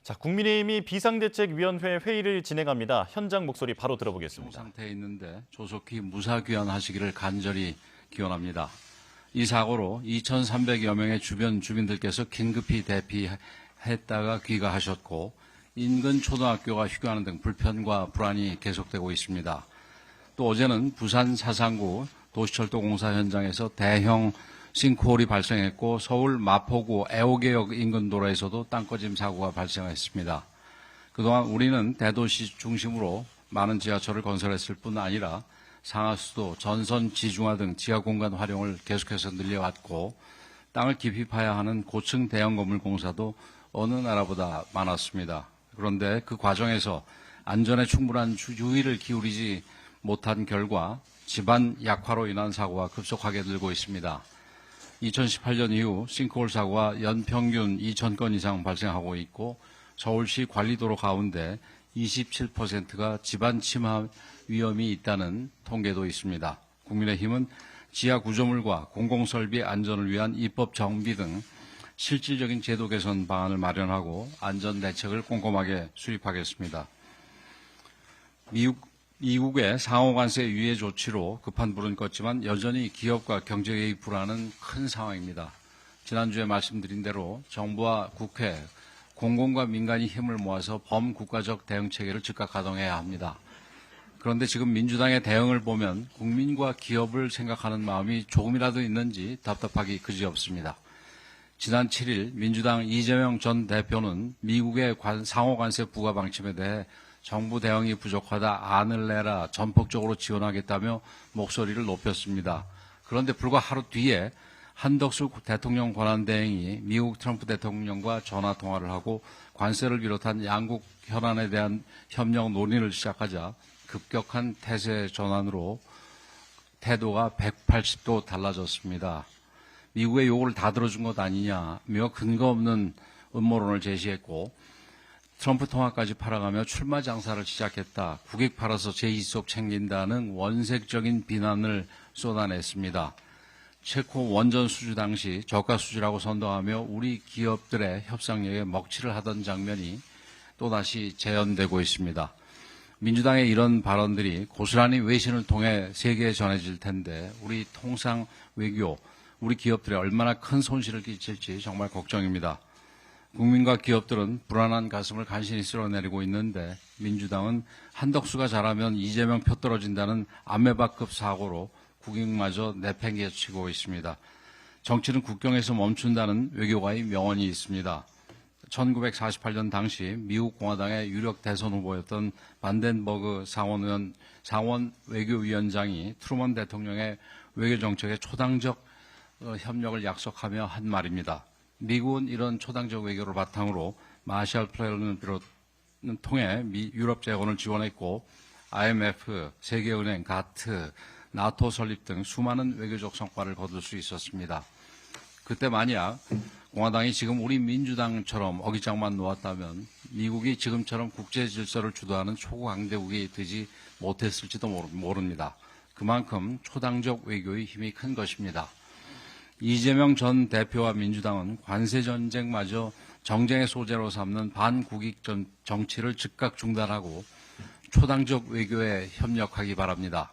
Speaker 10: 자, 국민의힘이 비상대책위원회 회의를 진행합니다. 현장 목소리 바로 들어보겠습니다.
Speaker 9: 상태에 있는데 조속히 무사귀환하시기를 간절히 기원합니다. 이 사고로 2,300여 명의 주변 주민들께서 긴급히 대피했다가 귀가하셨고 인근 초등학교가 휴교하는 등 불편과 불안이 계속되고 있습니다. 또 어제는 부산 사상구 도시철도공사 현장에서 대형 싱크홀이 발생했고 서울 마포구 애호개역 인근 도로에서도 땅꺼짐 사고가 발생했습니다. 그동안 우리는 대도시 중심으로 많은 지하철을 건설했을 뿐 아니라 상하수도, 전선 지중화 등 지하 공간 활용을 계속해서 늘려왔고 땅을 깊이 파야 하는 고층 대형 건물 공사도 어느 나라보다 많았습니다. 그런데 그 과정에서 안전에 충분한 주의를 기울이지 못한 결과 집안 약화로 인한 사고가 급속하게 늘고 있습니다. 2018년 이후 싱크홀 사고가 연평균 2,000건 이상 발생하고 있고 서울시 관리도로 가운데 27%가 집안 침하 위험이 있다는 통계도 있습니다. 국민의힘은 지하 구조물과 공공설비 안전을 위한 입법 정비 등 실질적인 제도 개선 방안을 마련하고 안전 대책을 꼼꼼하게 수립하겠습니다. 미국의 상호관세 유예 조치로 급한 불은 껐지만 여전히 기업과 경제개입 불안은 큰 상황입니다. 지난주에 말씀드린 대로 정부와 국회, 공공과 민간이 힘을 모아서 범국가적 대응체계를 즉각 가동해야 합니다. 그런데 지금 민주당의 대응을 보면 국민과 기업을 생각하는 마음이 조금이라도 있는지 답답하기 그지없습니다. 지난 7일 민주당 이재명 전 대표는 미국의 상호관세 부과 방침에 대해 정부 대응이 부족하다 안을 내라 전폭적으로 지원하겠다며 목소리를 높였습니다. 그런데 불과 하루 뒤에 한덕수 대통령 권한대행이 미국 트럼프 대통령과 전화통화를 하고 관세를 비롯한 양국 현안에 대한 협력 논의를 시작하자 급격한 태세 전환으로 태도가 180도 달라졌습니다. 미국의 요구를 다 들어준 것 아니냐며 근거 없는 음모론을 제시했고 트럼프 통화까지 팔아가며 출마 장사를 시작했다. 국익 팔아서 제2속 챙긴다는 원색적인 비난을 쏟아냈습니다. 체코 원전 수주 당시 저가 수주라고 선동하며 우리 기업들의 협상력에 먹칠을 하던 장면이 또다시 재현되고 있습니다. 민주당의 이런 발언들이 고스란히 외신을 통해 세계에 전해질 텐데 우리 통상 외교, 우리 기업들에 얼마나 큰 손실을 끼칠지 정말 걱정입니다. 국민과 기업들은 불안한 가슴을 간신히 쓸어내리고 있는데 민주당은 한덕수가 잘하면 이재명 표 떨어진다는 아메바급 사고로 국익마저 내팽개치고 있습니다. 정치는 국경에서 멈춘다는 외교가의 명언이 있습니다. 1948년 당시 미국 공화당의 유력 대선 후보였던 반덴버그 상원 외교위원장이 트루먼 대통령의 외교정책에 초당적 협력을 약속하며 한 말입니다. 미국은 이런 초당적 외교를 바탕으로 마샬 플랜을 통해 유럽 재건을 지원했고 IMF, 세계은행, 가트, 나토 설립 등 수많은 외교적 성과를 거둘 수 있었습니다. 그때 만약 공화당이 지금 우리 민주당처럼 어깃장만 놓았다면 미국이 지금처럼 국제 질서를 주도하는 초강대국이 되지 못했을지도 모릅니다. 그만큼 초당적 외교의 힘이 큰 것입니다. 이재명 전 대표와 민주당은 관세 전쟁마저 정쟁의 소재로 삼는 반국익 정치를 즉각 중단하고 초당적 외교에 협력하기 바랍니다.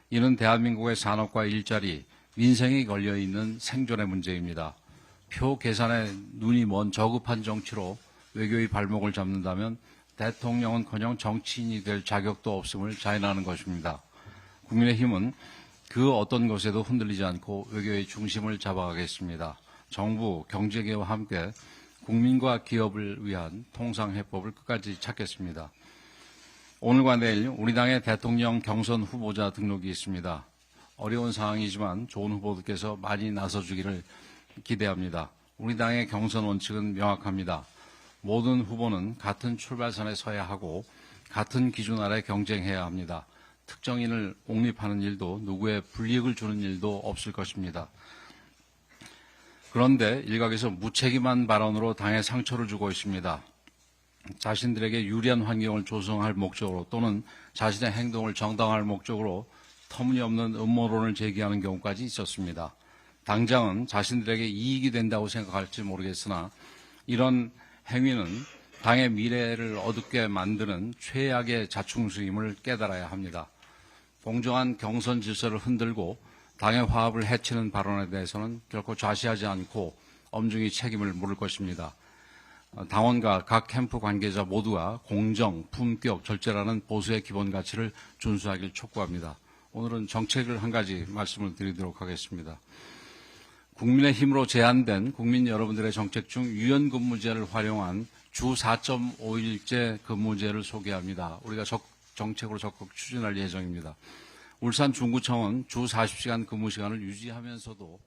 Speaker 9: 이는 대한민국의 산업과 일자리, 민생이 걸려있는 생존의 문제입니다. 표 계산에 눈이 먼 저급한 정치로 외교의 발목을 잡는다면 대통령은커녕 정치인이 될 자격도 없음을 자인하는 것입니다. 국민의힘은 그 어떤 것에도 흔들리지 않고 외교의 중심을 잡아가겠습니다. 정부, 경제계와 함께 국민과 기업을 위한 통상해법을 끝까지 찾겠습니다. 오늘과 내일 우리 당의 대통령 경선 후보자 등록이 있습니다. 어려운 상황이지만 좋은 후보들께서 많이 나서주기를 기대합니다. 우리 당의 경선 원칙은 명확합니다. 모든 후보는 같은 출발선에 서야 하고 같은 기준 아래 경쟁해야 합니다. 특정인을 옹립하는 일도 누구의 불이익을 주는 일도 없을 것입니다. 그런데 일각에서 무책임한 발언으로 당에 상처를 주고 있습니다. 자신들에게 유리한 환경을 조성할 목적으로 또는 자신의 행동을 정당화할 목적으로 터무니없는 음모론을 제기하는 경우까지 있었습니다. 당장은 자신들에게 이익이 된다고 생각할지 모르겠으나 이런 행위는 당의 미래를 어둡게 만드는 최악의 자충수임을 깨달아야 합니다. 공정한 경선 질서를 흔들고 당의 화합을 해치는 발언에 대해서는 결코 좌시하지 않고 엄중히 책임을 물을 것입니다. 당원과 각 캠프 관계자 모두가 공정, 품격, 절제라는 보수의 기본 가치를 준수하길 촉구합니다. 오늘은 정책을 한 가지 말씀을 드리도록 하겠습니다. 국민의힘으로 제안된 국민 여러분들의 정책 중 유연근무제를 활용한 주 4.5일제 근무제를 소개합니다. 우리가 정책으로 적극 추진할 예정입니다. 울산 중구청은 주 40시간 근무 시간을 유지하면서도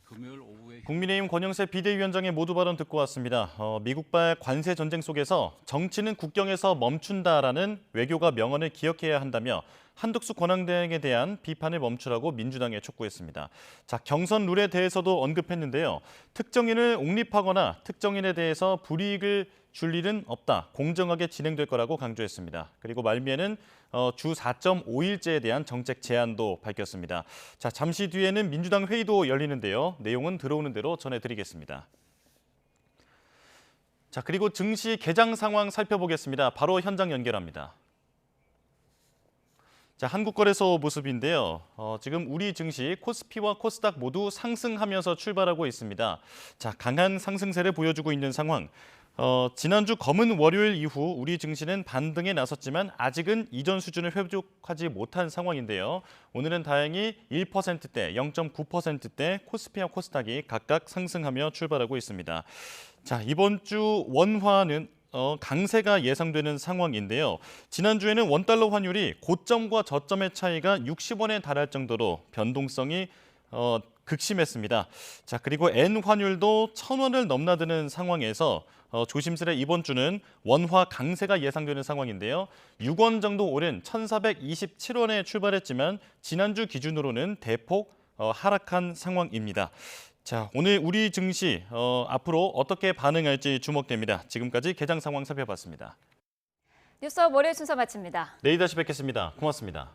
Speaker 9: 금요일 오후에
Speaker 10: 국민의힘 권영세 비대위원장의 모두 발언 듣고 왔습니다. 미국발 관세 전쟁 속에서 정치는 국경에서 멈춘다라는 외교가 명언을 기억해야 한다며 한덕수 권한대행에 대한 비판을 멈추라고 민주당에 촉구했습니다. 자, 경선 룰에 대해서도 언급했는데요. 특정인을 옹립하거나 특정인에 대해서 불이익을 줄 일은 없다. 공정하게 진행될 거라고 강조했습니다. 그리고 말미에는 주 4.5일제에 대한 정책 제안도 밝혔습니다. 자, 잠시 뒤에는 민주당 회의도 열리는데요. 내용은 들어오는 대로 전해드리겠습니다. 자, 그리고 증시 개장 상황 살펴보겠습니다. 바로 현장 연결합니다. 자, 한국거래소 모습인데요. 지금 우리 증시 코스피와 코스닥 모두 상승하면서 출발하고 있습니다. 자, 강한 상승세를 보여주고 있는 상황. 지난주 검은 월요일 이후 우리 증시는 반등에 나섰지만 아직은 이전 수준을 회복하지 못한 상황인데요. 오늘은 다행히 1%대, 0.9%대 코스피와 코스닥이 각각 상승하며 출발하고 있습니다. 자, 이번 주 원화는 강세가 예상되는 상황인데요. 지난주에는 원달러 환율이 고점과 저점의 차이가 60원에 달할 정도로 변동성이 극심했습니다. 자, 그리고 엔 환율도 1,000원을 넘나드는 상황에서 조심스레 이번 주는 원화 강세가 예상되는 상황인데요. 6원 정도 오른 1,427원에 출발했지만 지난주 기준으로는 대폭 하락한 상황입니다. 자, 오늘 우리 증시 앞으로 어떻게 반응할지 주목됩니다. 지금까지 개장 상황 살펴봤습니다.
Speaker 1: 뉴스업 월요일 순서 마칩니다.
Speaker 10: 내일 다시 뵙겠습니다. 고맙습니다.